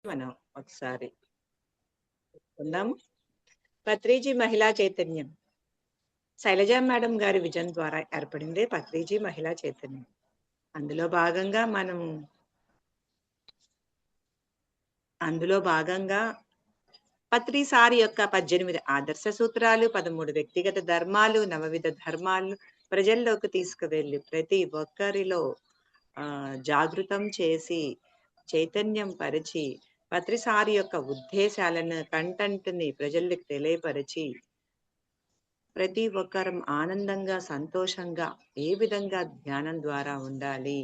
మనం ఒకసారి ఉందాము. పత్రిజీ మహిళా చైతన్యం శైలజ మేడం గారి విజన్ ద్వారా ఏర్పడిందే పత్రిజీ మహిళా చైతన్యం. అందులో భాగంగా పత్రి సారి యొక్క 18 ఆదర్శ సూత్రాలు, 13 వ్యక్తిగత ధర్మాలు, నవవిధ ధర్మాలు ప్రజల్లోకి తీసుకువెళ్ళి ప్రతి ఒక్కరిలో జాగృతం చేసి చైతన్యం పరిచి పత్రిసారి యొక్క ఉద్దేశాలను కంటెంట్ ని ప్రజలకు తెలియపరిచి ప్రతి ఒక్కరం ఆనందంగా సంతోషంగా ఏ విధంగా ధ్యానం ద్వారా ఉండాలి,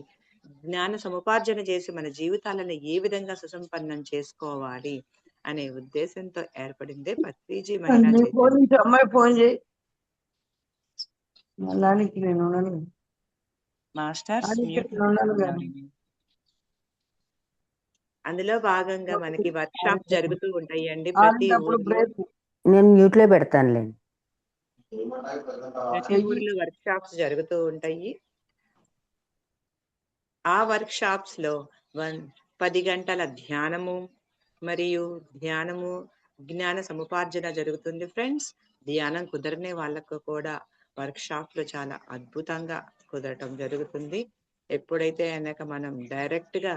జ్ఞాన సముపార్జన చేసి మన జీవితాలను ఏ విధంగా సుసంపన్నం చేసుకోవాలి అనే ఉద్దేశంతో ఏర్పడిందే పత్రిజీ మహిళా చైతన్యం. అమ్మాయి ఫోన్ చేయి నేను మాస్టర్స్ అందులో భాగంగా మనకి వర్క్ షాప్ జరుగుతూ ఉంటాయండి. ప్రతి నేను మ్యూట్ లో పెడతానులేండి. ప్రతి ఊర్లో వర్క్ షాప్స్ జరుగుతూ ఉంటాయి. ఆ వర్క్ షాప్స్ లో 10 గంటల ధ్యానము మరియు జ్ఞాన సముపార్జన జరుగుతుంది ఫ్రెండ్స్. ధ్యానం కుదరనే వాళ్ళకు కూడా వర్క్ షాప్ లో చాలా అద్భుతంగా కుదరటం జరుగుతుంది. ఎప్పుడైతే అనక మనం డైరెక్ట్ గా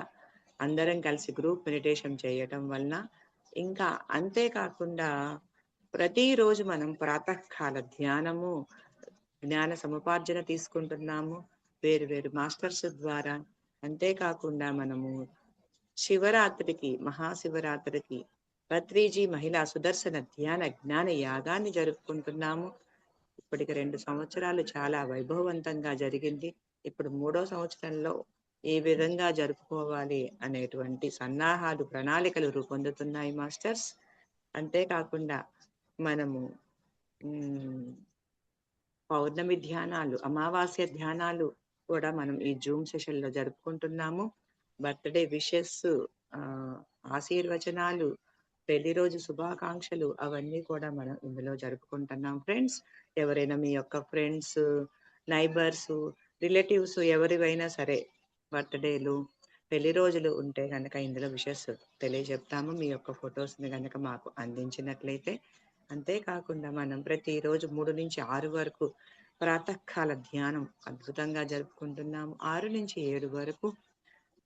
అందరం కలిసి గ్రూప్ మెడిటేషన్ చేయటం వలన, ఇంకా అంతేకాకుండా ప్రతిరోజు మనం ప్రాతకాల ధ్యానము జ్ఞాన సముపార్జన తీసుకుంటున్నాము వేరు వేరు మాస్టర్స్ ద్వారా. అంతేకాకుండా మనము శివరాత్రికి, మహాశివరాత్రికి పత్రిజీ మహిళా సుదర్శన ధ్యాన జ్ఞాన యాగాన్ని జరుపుకుంటున్నాము. ఇప్పటికి 2 సంవత్సరాలు చాలా వైభవవంతంగా జరిగింది. ఇప్పుడు 3వ సంవత్సరంలో ఏ విధంగా జరుపుకోవాలి అనేటువంటి సన్నాహాలు, ప్రణాళికలు రూపొందుతున్నాయి మాస్టర్స్. అంతేకాకుండా మనము పౌర్ణమి ధ్యానాలు, అమావాస్య ధ్యానాలు కూడా మనం ఈ జూమ్ సెషన్ లో జరుపుకుంటున్నాము. బర్త్డే విషెస్, ఆశీర్వచనాలు, పెళ్లి రోజు శుభాకాంక్షలు అవన్నీ కూడా మనం ఇందులో జరుపుకుంటున్నాం ఫ్రెండ్స్. ఎవరైనా మీ యొక్క ఫ్రెండ్స్, నైబర్స్, రిలేటివ్స్ ఎవరివైనా సరే బర్త్డేలు, పెళ్లి రోజులు ఉంటే కనుక ఇందులో విషెస్ తెలియజెప్తాము మీ యొక్క ఫొటోస్ ని కనుక మాకు అందించినట్లయితే. అంతేకాకుండా మనం ప్రతిరోజు 3 నుంచి 6 వరకు ప్రాతకాల ధ్యానం అద్భుతంగా జరుపుకుంటున్నాము. 6 నుంచి 7 వరకు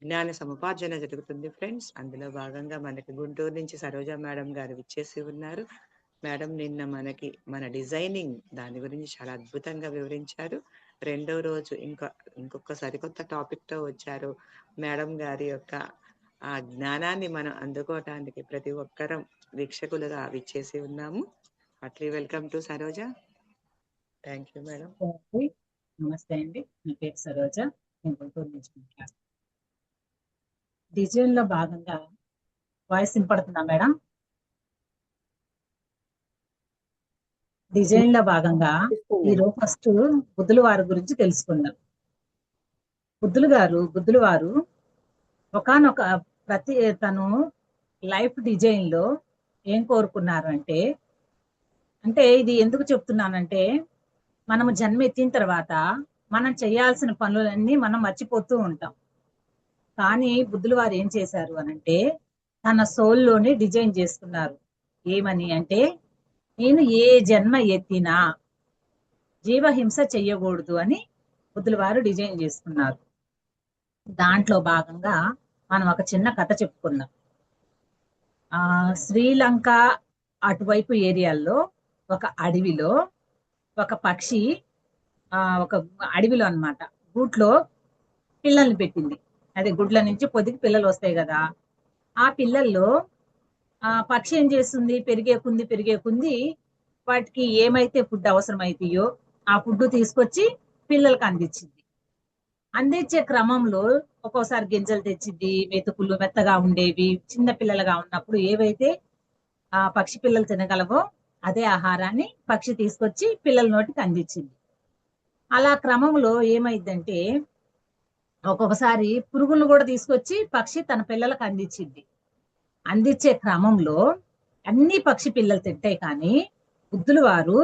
జ్ఞాన సముపార్జన జరుగుతుంది ఫ్రెండ్స్. అందులో భాగంగా మనకి గుంటూరు నుంచి సరోజ మేడం గారు విచ్చేసి ఉన్నారు. మేడం నిన్న మనకి మన డిజైనింగ్ దాని గురించి చాలా అద్భుతంగా వివరించారు. 2వ రోజు ఇంకొక సరికొత్త టాపిక్ తో వచ్చారు. మేడం గారి యొక్క ఆ జ్ఞానాన్ని మనం అందుకోవటానికి ప్రతి ఒక్కరం వీక్షకులుగా విచ్చేసి ఉన్నాము. Heartly welcome to Saroja. Thank you madam. నమస్తే అండి, నా పేరు సరోజ, నేను గుంటూరు నుంచి మాట్లాడుతున్నాను. డిజైన్ లో భాగంగా వాయిస్ వినపడుతుందా మేడం? డిజైన్ లో భాగంగా ఈరోజు ఫస్ట్ బుద్ధుల వారి గురించి తెలుసుకుందాం. బుద్ధులు వారు ఒకానొక తను లైఫ్ డిజైన్ లో ఏం కోరుకున్నారు అంటే ఇది ఎందుకు చెప్తున్నానంటే, మనము జన్మ ఎత్తిన తర్వాత మనం చేయాల్సిన పనులన్నీ మనం మర్చిపోతూ ఉంటాం. కానీ బుద్ధుల వారు ఏం చేశారు అనంటే, తన సోల్లోనే డిజైన్ చేసుకున్నారు. ఏమని అంటే, నేను ఏ జన్మ ఎత్తినా జీవహింస చెయ్యకూడదు అని బుద్ధుల వారు డిజైన్ చేసుకున్నారు. దాంట్లో భాగంగా మనం ఒక చిన్న కథ చెప్పుకున్నాం. శ్రీలంక అటువైపు ఏరియాల్లో ఒక అడవిలో ఒక పక్షి ఒక అడవిలో అన్నమాట గూట్లో పిల్లల్ని పెట్టింది. అదే గుడ్ల నుంచి పొదిగి పిల్లలు వస్తాయి కదా. ఆ పిల్లల్లో పక్షి ఏం చేస్తుంది, పెరిగే కుంది వాటికి ఏమైతే ఫుడ్ అవసరం అవుతాయో ఆ ఫుడ్ తీసుకొచ్చి పిల్లలకు అందించే క్రమంలో ఒక్కోసారి గింజలు తెచ్చింది, మెతుకులు మెత్తగా ఉండేవి, చిన్న పిల్లలుగా ఉన్నప్పుడు ఏవైతే ఆ పక్షి పిల్లలు తినగలవో అదే ఆహారాన్ని పక్షి తీసుకొచ్చి పిల్లల నోటికి అందించింది. అలా క్రమంలో ఏమైందంటే, ఒక్కొక్కసారి పురుగులను కూడా తీసుకొచ్చి పక్షి తన పిల్లలకు అందించే క్రమంలో అన్ని పక్షి పిల్లలు తింటాయి. కానీ బుద్ధుల వారు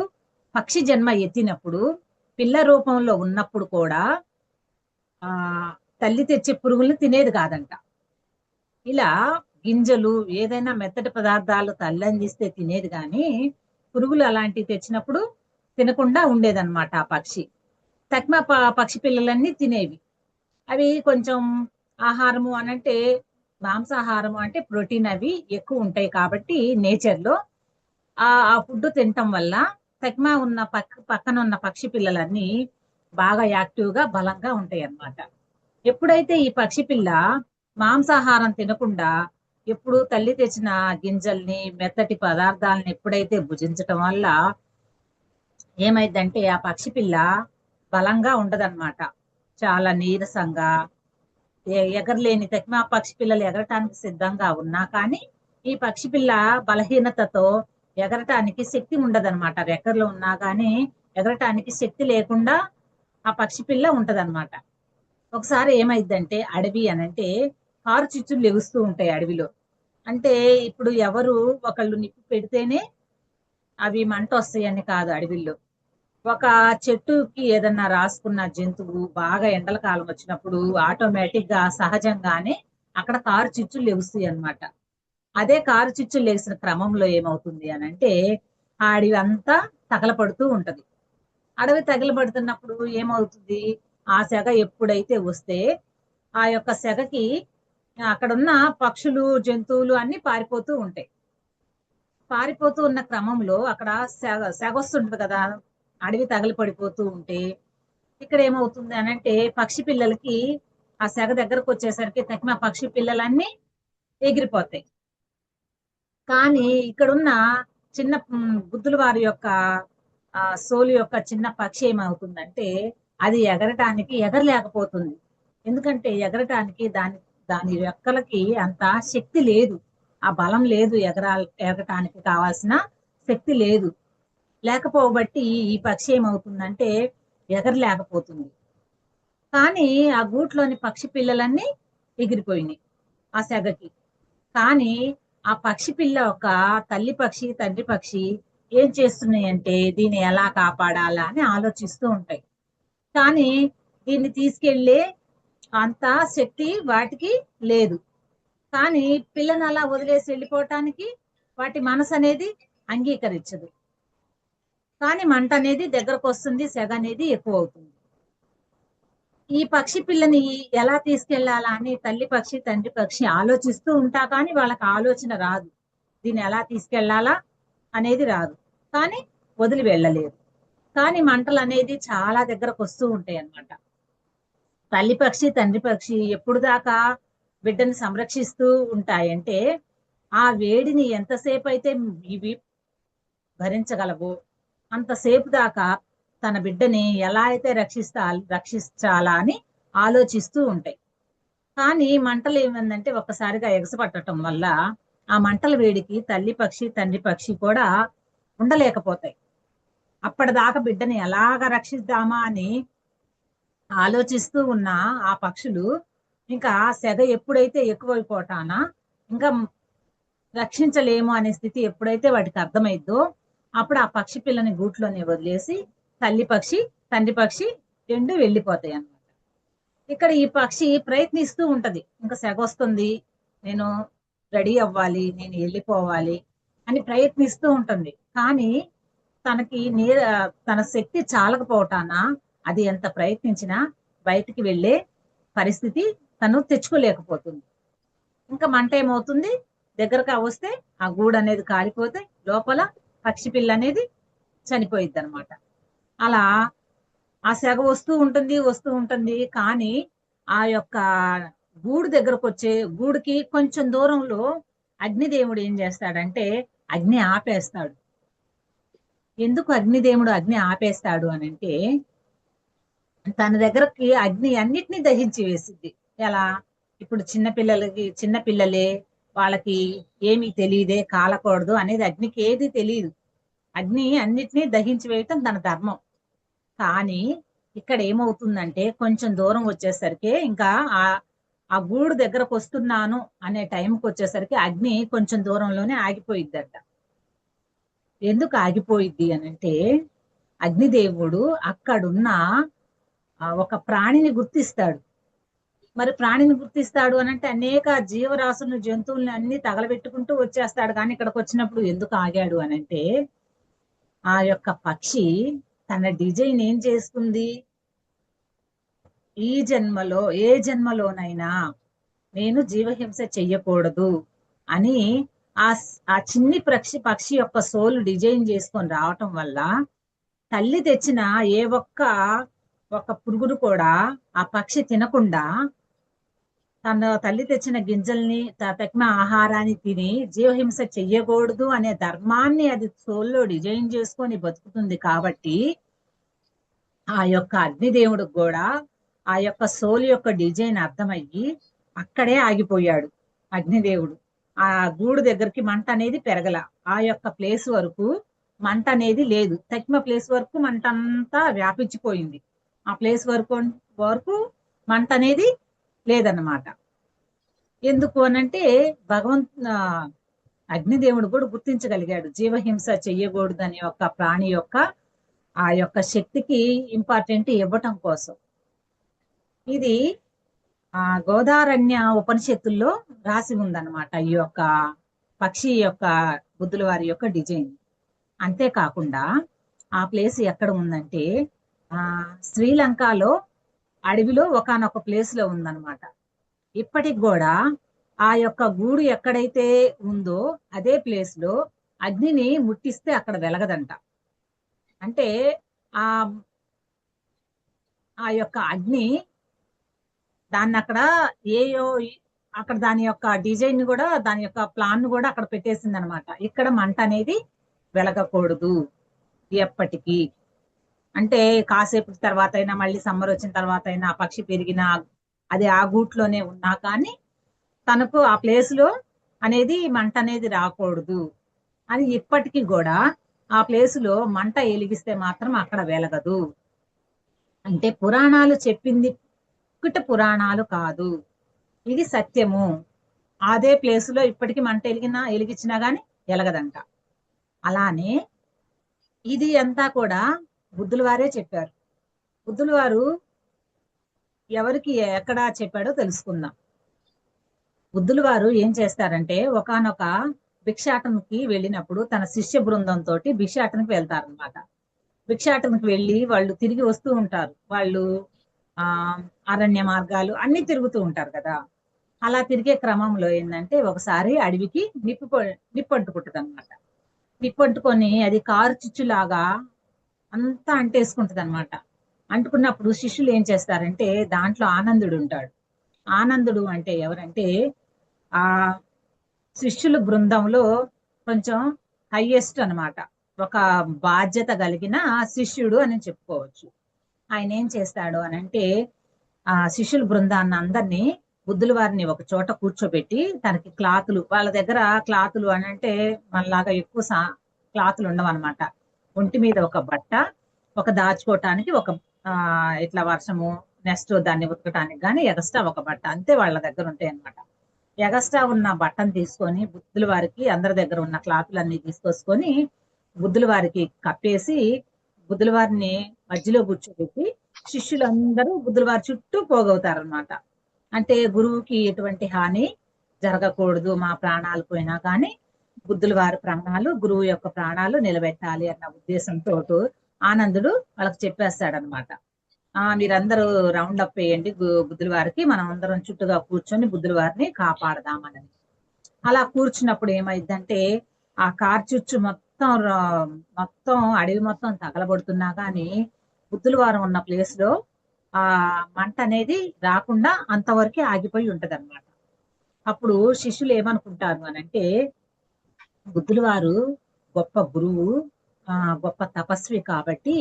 పక్షి జన్మ ఎత్తినప్పుడు పిల్ల రూపంలో ఉన్నప్పుడు కూడా తల్లి తెచ్చే పురుగుల్ని తినేది కాదంట. ఇలా గింజలు ఏదైనా మెత్తటి పదార్థాలు తల్లి అందిస్తే తినేది కానీ పురుగులు అలాంటివి తెచ్చినప్పుడు తినకుండా ఉండేదన్నమాట ఆ పక్షి. పక్షి పిల్లలన్నీ తినేవి. అవి కొంచెం ఆహారము అనంటే మాంసాహారము అంటే ప్రోటీన్ అవి ఎక్కువ ఉంటాయి కాబట్టి నేచర్ లో ఆ ఫుడ్ తినటం వల్ల ఉన్న పక్కన ఉన్న పక్షి పిల్లలన్నీ బాగా యాక్టివ్ గా బలంగా ఉంటాయి అన్నమాట. ఎప్పుడైతే ఈ పక్షి పిల్ల మాంసాహారం తినకుండా ఎప్పుడు తల్లి తెచ్చిన గింజల్ని మెత్తటి పదార్థాలని ఎప్పుడైతే భుజించటం వల్ల ఏమైందంటే ఆ పక్షి పిల్ల బలంగా ఉండదన్నమాట. చాలా నీరసంగా ఎగరలేని పక్షి పిల్లలు ఎగరటానికి సిద్ధంగా ఉన్నా కానీ ఈ పక్షి పిల్ల బలహీనతతో ఎగరటానికి శక్తి ఉండదన్నమాట. రెక్కర్లు ఉన్నా కానీ ఎగరటానికి శక్తి లేకుండా ఆ పక్షి పిల్ల ఉంటదన్నమాట. ఒకసారి ఏమైందంటే అడవి అనంటే కారు చిచ్చులు లెగుస్తూ ఉంటాయి అడవిలో. అంటే ఇప్పుడు ఎవరు ఒకళ్ళు నిప్పు పెడితేనే అవి మంట వస్తాయని కాదు. అడవిలో ఒక చెట్టుకి ఏదన్నా రాసుకున్న జంతువు బాగా ఎండల కాలం వచ్చినప్పుడు ఆటోమేటిక్ గా సహజంగానే అక్కడ కారు చిచ్చులు లెగుస్తాయి అన్నమాట. అదే కారు చిచ్చులు లేసిన క్రమంలో ఏమవుతుంది అనంటే ఆ అడవి అంతా తగలపడుతూ ఉంటది. అడవి తగలబడుతున్నప్పుడు ఏమవుతుంది, ఆ సెగ ఎప్పుడైతే వస్తే ఆ యొక్క సెగకి అక్కడున్న పక్షులు జంతువులు అన్ని పారిపోతూ ఉంటాయి. పారిపోతూ ఉన్న క్రమంలో అక్కడ సెగ వస్తుంటది కదా, అడవి తగలి పడిపోతూ ఉంటే ఇక్కడ ఏమవుతుంది అనంటే పక్షి పిల్లలకి ఆ సెగ దగ్గరకు వచ్చేసరికి తగిన పక్షి పిల్లలన్నీ ఎగిరిపోతాయి. కానీ ఇక్కడున్న చిన్న బుద్ధుల వారి యొక్క సోలు యొక్క చిన్న పక్షి ఏమవుతుందంటే అది ఎగరలేకపోతుంది. ఎందుకంటే ఎగరటానికి దాని రెక్కలకి అంత శక్తి లేదు, ఆ బలం లేదు, ఎగరటానికి కావాల్సిన శక్తి లేదు. లేకపోబట్టి ఈ పక్షి ఏమవుతుందంటే ఎగరలేకపోతుంది. కానీ ఆ గూట్లోని పక్షి పిల్లలన్నీ ఎగిరిపోయినాయి ఆ సెగకి. కానీ ఆ పక్షి పిల్ల ఒక తల్లి పక్షి తండ్రి పక్షి ఏం చేస్తున్నాయంటే దీన్ని ఎలా కాపాడాలా అని ఆలోచిస్తూ ఉంటాయి. కానీ దీన్ని తీసుకెళ్లే అంత శక్తి వాటికి లేదు. కానీ పిల్లని అలా వదిలేసి వెళ్ళిపోవటానికి వాటి మనసు అనేది అంగీకరించదు. కానీ మంట అనేది దగ్గరకు వస్తుంది, సెగ అనేది ఎక్కువ అవుతుంది. ఈ పక్షి పిల్లని ఎలా తీసుకెళ్లాలా అని తల్లి పక్షి తండ్రి పక్షి ఆలోచిస్తూ ఉంటా కానీ వాళ్ళకి ఆలోచన రాదు, దీన్ని ఎలా తీసుకెళ్లాలా అనేది రాదు. కానీ వదిలి వెళ్ళలేరు. కానీ మంటలు అనేది చాలా దగ్గరకు వస్తూ ఉంటాయి అన్నమాట. తల్లి పక్షి తండ్రి పక్షి ఎప్పుడు దాకా బిడ్డని సంరక్షిస్తూ ఉంటాయంటే ఆ వేడిని ఎంతసేపు అయితే ఇవి భరించగలవో అంతసేపు దాకా తన బిడ్డని ఎలా అయితే రక్షించాలా అని ఆలోచిస్తూ ఉంటాయి. కానీ మంటలు ఏమైందంటే ఒక్కసారిగా ఎగసపట్టడం వల్ల ఆ మంటల వేడికి తల్లి పక్షి తండ్రి పక్షి కూడా ఉండలేకపోతాయి. అప్పటిదాకా బిడ్డని ఎలాగ రక్షిద్దామా అని ఆలోచిస్తూ ఉన్న ఆ పక్షులు ఇంకా సెగ ఎప్పుడైతే ఎక్కువైపోతానా ఇంకా రక్షించలేము అనే స్థితి ఎప్పుడైతే వాటికి అర్థమైద్దో అప్పుడు ఆ పక్షి పిల్లని గూట్లోనే వదిలేసి తల్లి పక్షి తండ్రి పక్షి రెండు వెళ్ళిపోతాయి అన్నమాట. ఇక్కడ ఈ పక్షి ప్రయత్నిస్తూ ఉంటది, ఇంకా సెగ వస్తుంది, నేను రెడీ అవ్వాలి, నేను వెళ్ళిపోవాలి అని ప్రయత్నిస్తూ ఉంటుంది. కానీ తన శక్తి చాలకపోవటాన అది ఎంత ప్రయత్నించినా బయటికి వెళ్ళే పరిస్థితి తను తెచ్చుకోలేకపోతుంది. ఇంకా మంట ఏమవుతుంది, దగ్గరకు వస్తే ఆ గూడు అనేది కాలిపోతే లోపల పక్షి పిల్ల అనేది చనిపోయిద్ది అనమాట. అలా ఆ సెగ వస్తూ ఉంటుంది. కానీ ఆ యొక్క గూడు దగ్గరకు వచ్చే గూడుకి కొంచెం దూరంలో అగ్నిదేవుడు ఏం చేస్తాడంటే అగ్ని ఆపేస్తాడు. ఎందుకు అగ్నిదేవుడు అగ్ని ఆపేస్తాడు అనంటే తన దగ్గరకి అగ్ని అన్నిటినీ దహించి వేసిద్ది. ఎలా, ఇప్పుడు చిన్నపిల్లలే వాళ్ళకి ఏమీ తెలియదే కాలకూడదు అనేది అగ్నికి ఏది తెలియదు. అగ్ని అన్నిటినీ దహించి వేయటం తన ధర్మం. కానీ ఇక్కడ ఏమవుతుందంటే కొంచెం దూరం వచ్చేసరికి ఇంకా ఆ గూడు దగ్గరకు వస్తున్నాను అనే టైంకి వచ్చేసరికి అగ్ని కొంచెం దూరంలోనే ఆగిపోయిద్దట. ఎందుకు ఆగిపోయిద్ది అనంటే అగ్నిదేవుడు అక్కడున్న ఒక ప్రాణిని గుర్తిస్తాడు. మరి ప్రాణిని గుర్తిస్తాడు అని అంటే అనేక జీవరాశులను జంతువుల్ని అన్ని తగలబెట్టుకుంటూ వచ్చేస్తాడు. కానీ ఇక్కడికి వచ్చినప్పుడు ఎందుకు ఆగాడు అని అంటే ఆ యొక్క పక్షి తన డిజైన్ ఏం చేసుకుంది, ఈ జన్మలో ఏ జన్మలోనైనా నేను జీవహింస చెయ్యకూడదు అని ఆ చిన్ని పక్షి యొక్క సోల్ డిజైన్ చేసుకొని రావటం వల్ల తల్లి తెచ్చిన ఏ ఒక్క పురుగును కూడా ఆ పక్షి తినకుండా తన తల్లి తెచ్చిన గింజల్ని తగిన ఆహారాన్ని తిని జీవహింస చెయ్యకూడదు అనే ధర్మాన్ని అది సోల్లో డిజైన్ చేసుకొని బతుకుతుంది. కాబట్టి ఆ యొక్క అగ్నిదేవుడికి కూడా ఆ యొక్క సోల్ యొక్క డిజైన్ అర్థమయ్యి అక్కడే ఆగిపోయాడు అగ్నిదేవుడు. ఆ గూడు దగ్గరికి మంట అనేది పెరగల. ఆ యొక్క ప్లేస్ వరకు మంట అనేది లేదు. తక్కిన ప్లేస్ వరకు మంట అంతా వ్యాపించిపోయింది. ఆ ప్లేస్ వరకు మంట అనేది లేదన్నమాట. ఎందుకు అనంటే అగ్నిదేవుడు కూడా గుర్తించగలిగాడు జీవహింస చెయ్యకూడదు అనే ఒక ప్రాణి యొక్క ఆ యొక్క శక్తికి ఇంపార్టెంట్ ఇవ్వటం కోసం. ఇది గోదారణ్య ఉపనిషత్తుల్లో రాసి ఉందన్నమాట ఈ యొక్క పక్షి యొక్క బుద్ధుల వారి యొక్క డిజైన్. అంతేకాకుండా ఆ ప్లేస్ ఎక్కడ ఉందంటే శ్రీలంకలో అడవిలో ఒకానొక ప్లేస్ లో ఉందన్నమాట. ఇప్పటికి కూడా ఆ యొక్క గూడు ఎక్కడైతే ఉందో అదే ప్లేస్ లో అగ్నిని ముట్టిస్తే అక్కడ వెలగదంట. అంటే ఆ ఆ యొక్క అగ్ని దాన్ని అక్కడ దాని యొక్క డిజైన్ కూడా దాని యొక్క ప్లాన్ కూడా అక్కడ పెట్టేసింది అనమాట. ఇక్కడ మంట అనేది వెలగకూడదు ఎప్పటికీ. అంటే కాసేపు తర్వాత అయినా మళ్ళీ సమ్మర్ వచ్చిన తర్వాత అయినా ఆ పక్షి పెరిగిన అది ఆ గూట్లోనే ఉన్నా కానీ తనకు ఆ ప్లేస్ లో అనేది మంట అనేది రాకూడదు అని ఇప్పటికీ కూడా ఆ ప్లేసులో మంట వెలిగిస్తే మాత్రం అక్కడ వెలగదు. అంటే పురాణాలు చెప్పింది పురాణాలు కాదు, ఇది సత్యము. అదే ప్లేస్ లో ఇప్పటికీ మంట వెలిగించినా గాని వెలగదంట. అలానే ఇది అంతా కూడా బుద్ధుల వారే చెప్పారు. బుద్ధుల వారు ఎవరికి ఎక్కడ చెప్పాడో తెలుసుకుందాం. బుద్ధుల వారు ఏం చేస్తారంటే ఒకానొక భిక్షాటనకి వెళ్ళినప్పుడు తన శిష్య బృందంతో భిక్షాటనకి వెళ్తారనమాట. భిక్షాటనకి వెళ్ళి వాళ్ళు తిరిగి వస్తూ ఉంటారు. వాళ్ళు అరణ్య మార్గాలు అన్ని తిరుగుతూ ఉంటారు కదా. అలా తిరిగే క్రమంలో ఏంటంటే ఒకసారి అడవికి నిప్పంటుకుంటుంది అనమాట. నిప్పంటుకొని అది కారు చిచ్చులాగా అంతా అంటేసుకుంటది అనమాట. అంటుకున్నప్పుడు శిష్యులు ఏం చేస్తారంటే దాంట్లో ఆనందుడు ఉంటాడు. ఆనందుడు అంటే ఎవరంటే ఆ శిష్యుల బృందంలో కొంచెం హైయెస్ట్ అనమాట, ఒక బాధ్యత కలిగిన శిష్యుడు అని చెప్పుకోవచ్చు. ఆయన ఏం చేస్తాడు అని అంటే ఆ శిష్యుల బృందాన్ని అందరినీ బుద్ధుల వారిని ఒక చోట కూర్చోబెట్టి తనకి క్లాతులు, వాళ్ళ దగ్గర క్లాతులు అని అంటే మనలాగా ఎక్కువ క్లాతులు ఉండవు అనమాట. ఒంటి మీద ఒక బట్ట, ఒక దాచుకోవటానికి ఒక ఇట్లా వర్షము నెక్స్ట్ దాన్ని ఉతకటానికి కానీ ఎగస్ట్రా ఒక బట్ట, అంతే వాళ్ళ దగ్గర ఉంటాయి అనమాట. ఎగస్ట్రా ఉన్న బట్టను తీసుకొని బుద్ధుల వారికి అందరి దగ్గర ఉన్న క్లాతులన్నీ తీసుకొసుకొని బుద్ధుల వారికి కప్పేసి బుద్ధుల వారిని మధ్యలో కూర్చోబెట్టి శిష్యులందరూ బుద్ధుల వారి చుట్టూ పోగవుతారనమాట. అంటే గురువుకి ఎటువంటి హాని జరగకూడదు, మా ప్రాణాలు పోయినా కానీ బుద్ధుల వారి ప్రాణాలు, గురువు యొక్క ప్రాణాలు నిలబెట్టాలి అన్న ఉద్దేశంతో ఆనందుడు వాళ్ళకి చెప్పేస్తాడనమాట. మీరందరూ రౌండ్ అప్ వేయండి బుద్ధుల వారికి, మనం అందరం చుట్టూగా కూర్చొని బుద్ధుల వారిని కాపాడదామని. అలా కూర్చున్నప్పుడు ఏమైందంటే ఆ కార్చుచ్చు మొత్తం అడవి మొత్తం తగలబడుతున్నా కానీ బుద్ధుల వారు ఉన్న ప్లేస్ లో ఆ మంట అనేది రాకుండా అంతవరకే ఆగిపోయి ఉంటది అనమాట. అప్పుడు శిష్యులు ఏమనుకుంటారు అని అంటే బుద్ధుల వారు గొప్ప గురువు, గొప్ప తపస్వి కాబట్టి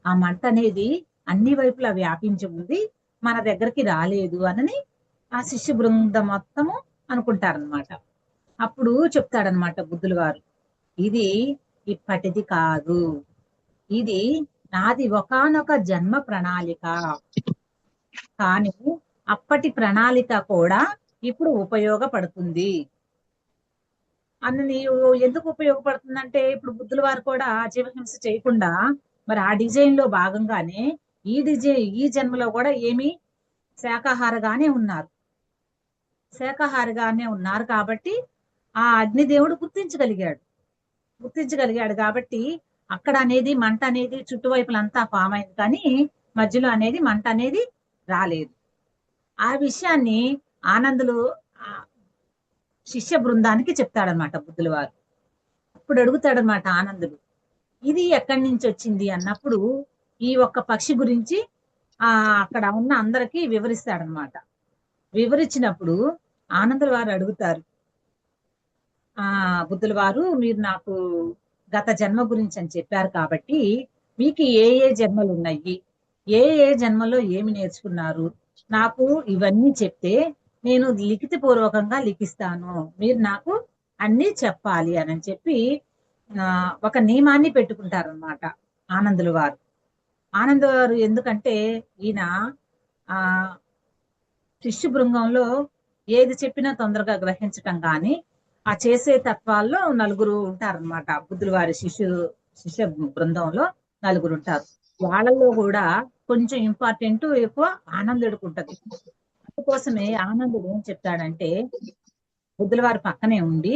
ఆ మంట అనేది అన్ని వైపులా వ్యాపించి ఉంది, మన దగ్గరికి రాలేదు అని ఆ శిష్య బృందం మొత్తము అనుకుంటారనమాట. అప్పుడు చెప్తాడనమాట బుద్ధుల వారు, ఇది ఇప్పటిది కాదు, ఇది నాది ఒకానొక జన్మ ప్రణాళిక, కానీ అప్పటి ప్రణాళిక కూడా ఇప్పుడు ఉపయోగపడుతుంది. ఎందుకు ఉపయోగపడుతుందంటే ఇప్పుడు బుద్ధుల వారు కూడా జీవహింస చేయకుండా మరి ఆ డిజైన్ లో భాగంగానే ఈ జన్మలో కూడా ఏమీ శాకాహారగానే ఉన్నారు. శాకాహారిగానే ఉన్నారు కాబట్టి ఆ అగ్నిదేవుడు గుర్తించగలిగాడు కాబట్టి అక్కడ అనేది మంట అనేది చుట్టువైపులంతా ఫామ్ అయింది, కానీ మధ్యలో అనేది మంట అనేది రాలేదు. ఆ విషయాన్ని ఆనందులు ఆ శిష్య బృందానికి చెప్తాడనమాట బుద్ధుల వారు. అప్పుడు అడుగుతాడనమాట ఆనందుడు, ఇది ఎక్కడి నుంచి వచ్చింది అన్నప్పుడు ఈ ఒక్క పక్షి గురించి అక్కడ ఉన్న అందరికీ వివరిస్తాడనమాట. వివరించినప్పుడు ఆనందుల వారు అడుగుతారు, బుద్ధుల వారు మీరు నాకు గత జన్మ గురించి అని చెప్పారు కాబట్టి మీకు ఏ ఏ జన్మలు ఉన్నాయి, ఏ ఏ జన్మలో ఏమి నేర్చుకున్నారు, నాకు ఇవన్నీ చెప్తే నేను లిఖిత పూర్వకంగా లిఖిస్తాను, మీరు నాకు అన్నీ చెప్పాలి అని చెప్పి ఒక నియమాన్ని పెట్టుకుంటారనమాట ఆనందుల వారు. ఆనందుల వారు ఎందుకంటే ఈయన ఆ శిష్య బృందంలో ఏది చెప్పినా తొందరగా గ్రహించటం కానీ ఆ చేసే తత్వాల్లో నలుగురు ఉంటారనమాట. బుద్ధుల వారి శిష్య బృందంలో నలుగురు ఉంటారు. వాళ్ళల్లో కూడా కొంచెం ఇంపార్టెంట్ ఎక్కువ ఆనందుడికి ఉంటది. అందుకోసమే ఆనందుడు ఏం చెప్తాడంటే బుద్ధుల వారి పక్కనే ఉండి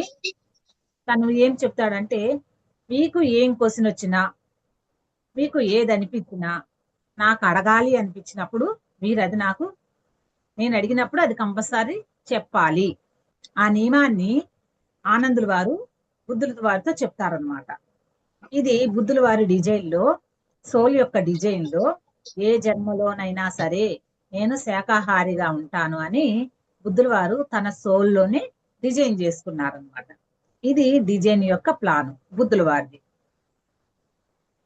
తను ఏం చెప్తాడంటే, మీకు ఏం క్వశ్చన్ వచ్చినా, మీకు ఏది అనిపించినా, నాకు అడగాలి అనిపించినప్పుడు మీరు అది నాకు, నేను అడిగినప్పుడు అది కంపల్సరీ చెప్పాలి. ఆ నియమాన్ని ఆనందుల వారు బుద్ధుల వారితో చెప్తారనమాట. ఇది బుద్ధుల వారి డిజైన్లో, సోల్ యొక్క డిజైన్లో ఏ జన్మలోనైనా సరే నేను శాకాహారిగా ఉంటాను అని బుద్ధుల వారు తన సోల్లోనే డిజైన్ చేసుకున్నారనమాట. ఇది డిజైన్ యొక్క ప్లాన్ బుద్ధుల వారిది.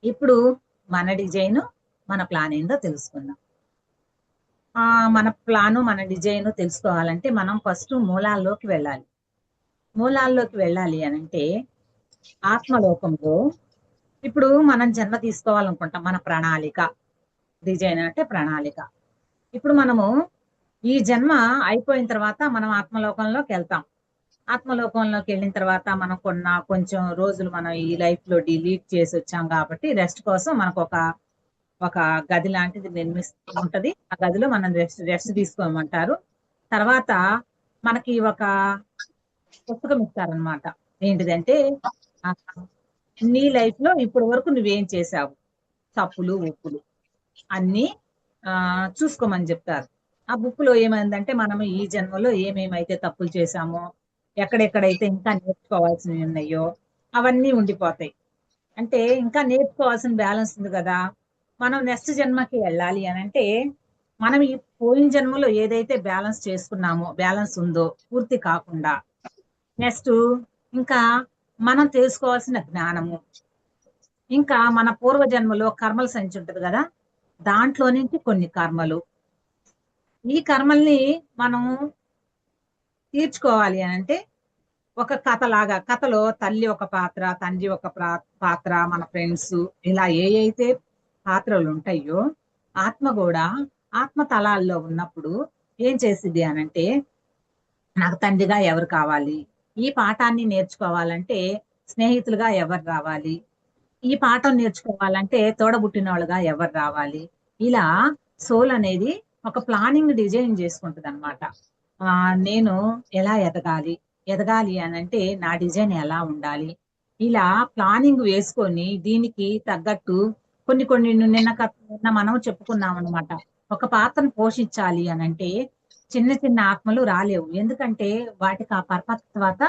ఇప్పుడు మన డిజైన్, మన ప్లాన్ ఏందో తెలుసుకుందాం. మన ప్లాను, మన డిజైన్ తెలుసుకోవాలంటే మనం ఫస్ట్ మూలాల్లోకి వెళ్ళాలి. మూలాల్లోకి వెళ్ళాలి అనంటే ఆత్మలోకంలో ఇప్పుడు మనం జన్మ తీసుకోవాలనుకుంటాం. మన ప్రణాళిక, డిజైన్ అంటే ప్రణాళిక. ఇప్పుడు మనము ఈ జన్మ అయిపోయిన తర్వాత మనం ఆత్మలోకంలోకి వెళ్తాం. ఆత్మలోకంలోకి వెళ్ళిన తర్వాత మనం కొంచెం రోజులు మనం ఈ లైఫ్ లో డిలీట్ చేసి వచ్చాం కాబట్టి రెస్ట్ కోసం మనకు ఒక గది లాంటిది ఉంటది. ఆ గదిలో మనం రెస్ట్ తీసుకోమంటారు. తర్వాత మనకి ఒక పుస్తకం ఇస్తారనమాట. ఏంటిదంటే నీ లైఫ్ లో ఇప్పటి వరకు నువ్వేం చేసావు, తప్పులు ఒప్పులు అన్ని చూసుకోమని చెప్తారు. ఆ బుక్ లో ఏమైందంటే మనం ఈ జన్మలో ఏమేమైతే తప్పులు చేశామో, ఎక్కడెక్కడైతే ఇంకా నేర్చుకోవాల్సినవి ఉన్నాయో అవన్నీ ఉండిపోతాయి. అంటే ఇంకా నేర్చుకోవాల్సిన బ్యాలెన్స్ ఉంది కదా, మనం నెక్స్ట్ జన్మకి వెళ్ళాలి అని అంటే మనం ఈ పోయిన జన్మలో ఏదైతే బ్యాలెన్స్ ఉందో పూర్తి కాకుండా, నెక్స్ట్ ఇంకా మనం తెలుసుకోవాల్సిన జ్ఞానము, ఇంకా మన పూర్వజన్మలో కర్మల సంచి ఉంటుంది కదా, దాంట్లో నుంచి కొన్ని కర్మలు, ఈ కర్మల్ని మనం తీర్చుకోవాలి అని అంటే ఒక కథలాగా, కథలో తల్లి ఒక పాత్ర, తండ్రి ఒక పాత్ర, మన ఫ్రెండ్స్, ఇలా ఏ అయితే పాత్రలు ఉంటాయో ఆత్మ కూడా ఆత్మ తలాల్లో ఉన్నప్పుడు ఏం చేసిద్ది అనంటే నాకు తండ్రిగా ఎవరు కావాలి, ఈ పాఠాన్ని నేర్చుకోవాలంటే స్నేహితులుగా ఎవరు రావాలి, ఈ పాఠం నేర్చుకోవాలంటే తోడబుట్టిన వాళ్ళుగా ఎవరు రావాలి, ఇలా సోల్ అనేది ఒక ప్లానింగ్ డిజైన్ చేసుకుంటుంది అనమాట. నేను ఎలా ఎదగాలి అని అంటే నా డిజైన్ ఎలా ఉండాలి, ఇలా ప్లానింగ్ వేసుకొని దీనికి తగ్గట్టు కొన్ని నిన్న మనం చెప్పుకున్నాం అనమాట. ఒక పాత్రను పోషించాలి అని అంటే చిన్న చిన్న ఆత్మలు రాలేవు, ఎందుకంటే వాటికి ఆ పరిపక్వత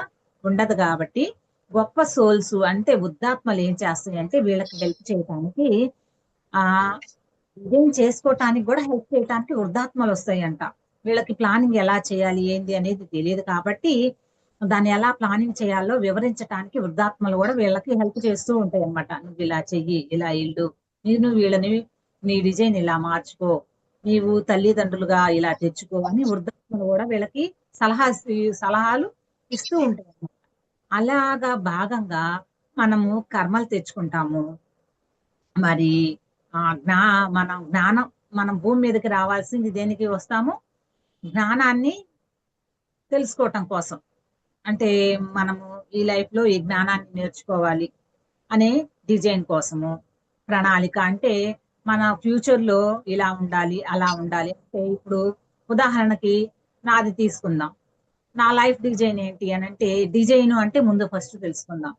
ఉండదు. కాబట్టి గొప్ప సోల్స్ అంటే బుద్ధాత్మలు ఏం చేస్తాయి అంటే వీళ్ళకి హెల్ప్ చేయడానికి, డిజైన్ చేసుకోవటానికి కూడా హెల్ప్ చేయడానికి వృద్ధాత్మలు వస్తాయంట. వీళ్ళకి ప్లానింగ్ ఎలా చేయాలి ఏంది అనేది తెలియదు కాబట్టి దాన్ని ఎలా ప్లానింగ్ చేయాలో వివరించడానికి వృద్ధాత్మలు కూడా వీళ్ళకి హెల్ప్ చేస్తూ ఉంటాయి అన్నమాట. నువ్వు ఇలా చెయ్యి, ఇలా ఇల్లు, వీళ్ళని నీ డిజైన్ ఇలా మార్చుకో, నీవు తల్లిదండ్రులుగా ఇలా తెచ్చుకో అని వృద్ధాత్మలు కూడా వీళ్ళకి సలహాలు ఇస్తూ ఉంటాయి అన్నమాట. అలాగా భాగంగా మనము కర్మలు తెచ్చుకుంటాము. మరి మనం భూమి మీదకి రావాల్సింది దేనికి వస్తాము, జ్ఞానాన్ని తెలుసుకోవటం కోసం. అంటే మనము ఈ లైఫ్ లో ఈ జ్ఞానాన్ని నేర్చుకోవాలి అనే డిజైన్ కోసము. ప్రణాళిక అంటే మన ఫ్యూచర్ లో ఇలా ఉండాలి, అలా ఉండాలి. అంటే ఇప్పుడు ఉదాహరణకి నాది తీసుకుందాం. నా లైఫ్ డిజైన్ ఏంటి అని అంటే, డిజైన్ అంటే ముందు ఫస్ట్ తెలుసుకుందాం.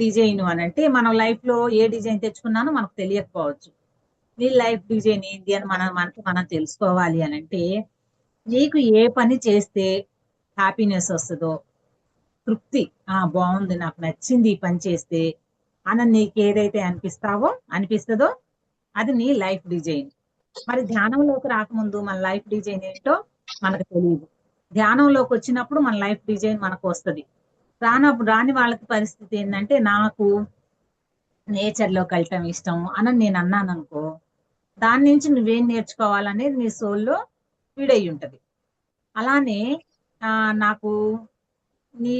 డిజైన్ అని అంటే మనం లైఫ్ లో ఏ డిజైన్ తెచ్చుకున్నానో మనకు తెలియకపోవచ్చు. నీ లైఫ్ డిజైన్ ఏంటి అని మనం తెలుసుకోవాలి అని అంటే, నీకు ఏ పని చేస్తే హ్యాపీనెస్ వస్తుందో, తృప్తి, బాగుంది, నాకు నచ్చింది ఈ పని చేస్తే అని నీకు ఏదైతే అనిపిస్తుందో అది నీ లైఫ్ డిజైన్. మరి ధ్యానంలోకి రాకముందు మన లైఫ్ డిజైన్ ఏంటో మనకు తెలియదు. ధ్యానంలోకి వచ్చినప్పుడు మన లైఫ్ డిజైన్ మనకు వస్తుంది. రాని వాళ్ళకి పరిస్థితి ఏంటంటే, నాకు నేచర్ లోకి వెళ్ళటం ఇష్టం అని నేను అన్నాను అనుకో, దాని నుంచి నువ్వేం నేర్చుకోవాలనేది నీ సోల్లో ఫీడయి ఉంటది. అలానే నాకు నీ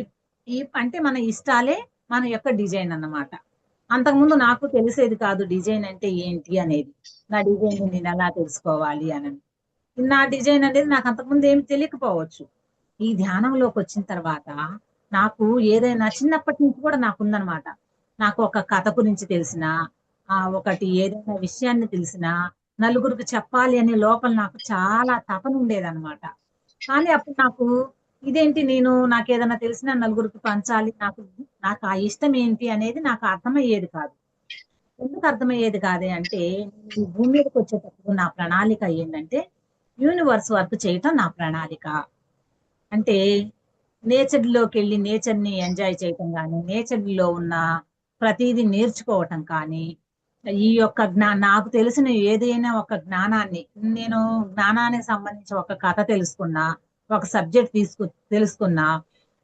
ఈ అంటే మన ఇష్టాలే మన యొక్క డిజైన్ అన్నమాట. అంతకుముందు నాకు తెలిసేది కాదు డిజైన్ అంటే ఏంటి అనేది. నా డిజైన్ నేను ఎలా తెలుసుకోవాలి అని. నా డిజైన్ అనేది నాకు అంతకుముందు ఏమి తెలియకపోవచ్చు. ఈ ధ్యానంలోకి వచ్చిన తర్వాత నాకు ఏదైనా చిన్నప్పటి నుంచి కూడా నాకుందనమాట. నాకు ఒక కథ గురించి తెలిసిన, ఒకటి ఏదైనా విషయాన్ని తెలిసిన నలుగురికి చెప్పాలి అనే లోపల నాకు చాలా తపన ఉండేదన్నమాట. కానీ అప్పుడు నాకు ఇదేంటి, నాకు ఏదైనా తెలిసినా నలుగురికి పంచాలి, నాకు ఆ ఇష్టం ఏంటి అనేది నాకు అర్థమయ్యేది కాదు. ఎందుకు అర్థమయ్యేది కాదే అంటే, ఈ భూమి మీదకి వచ్చేటప్పుడు నా ప్రణాళిక ఏంటంటే, యూనివర్స్ వర్క్ చేయటం నా ప్రణాళిక. అంటే నేచర్లోకి వెళ్ళి నేచర్ని ఎంజాయ్ చేయటం కానీ, నేచర్లో ఉన్న ప్రతిదీ నేర్చుకోవటం కానీ, ఈ యొక్క నాకు తెలిసిన ఏదైనా ఒక జ్ఞానాన్ని, నేను జ్ఞానానికి సంబంధించి ఒక కథ తెలుసుకున్నా, ఒక సబ్జెక్ట్ తెలుసుకున్నా,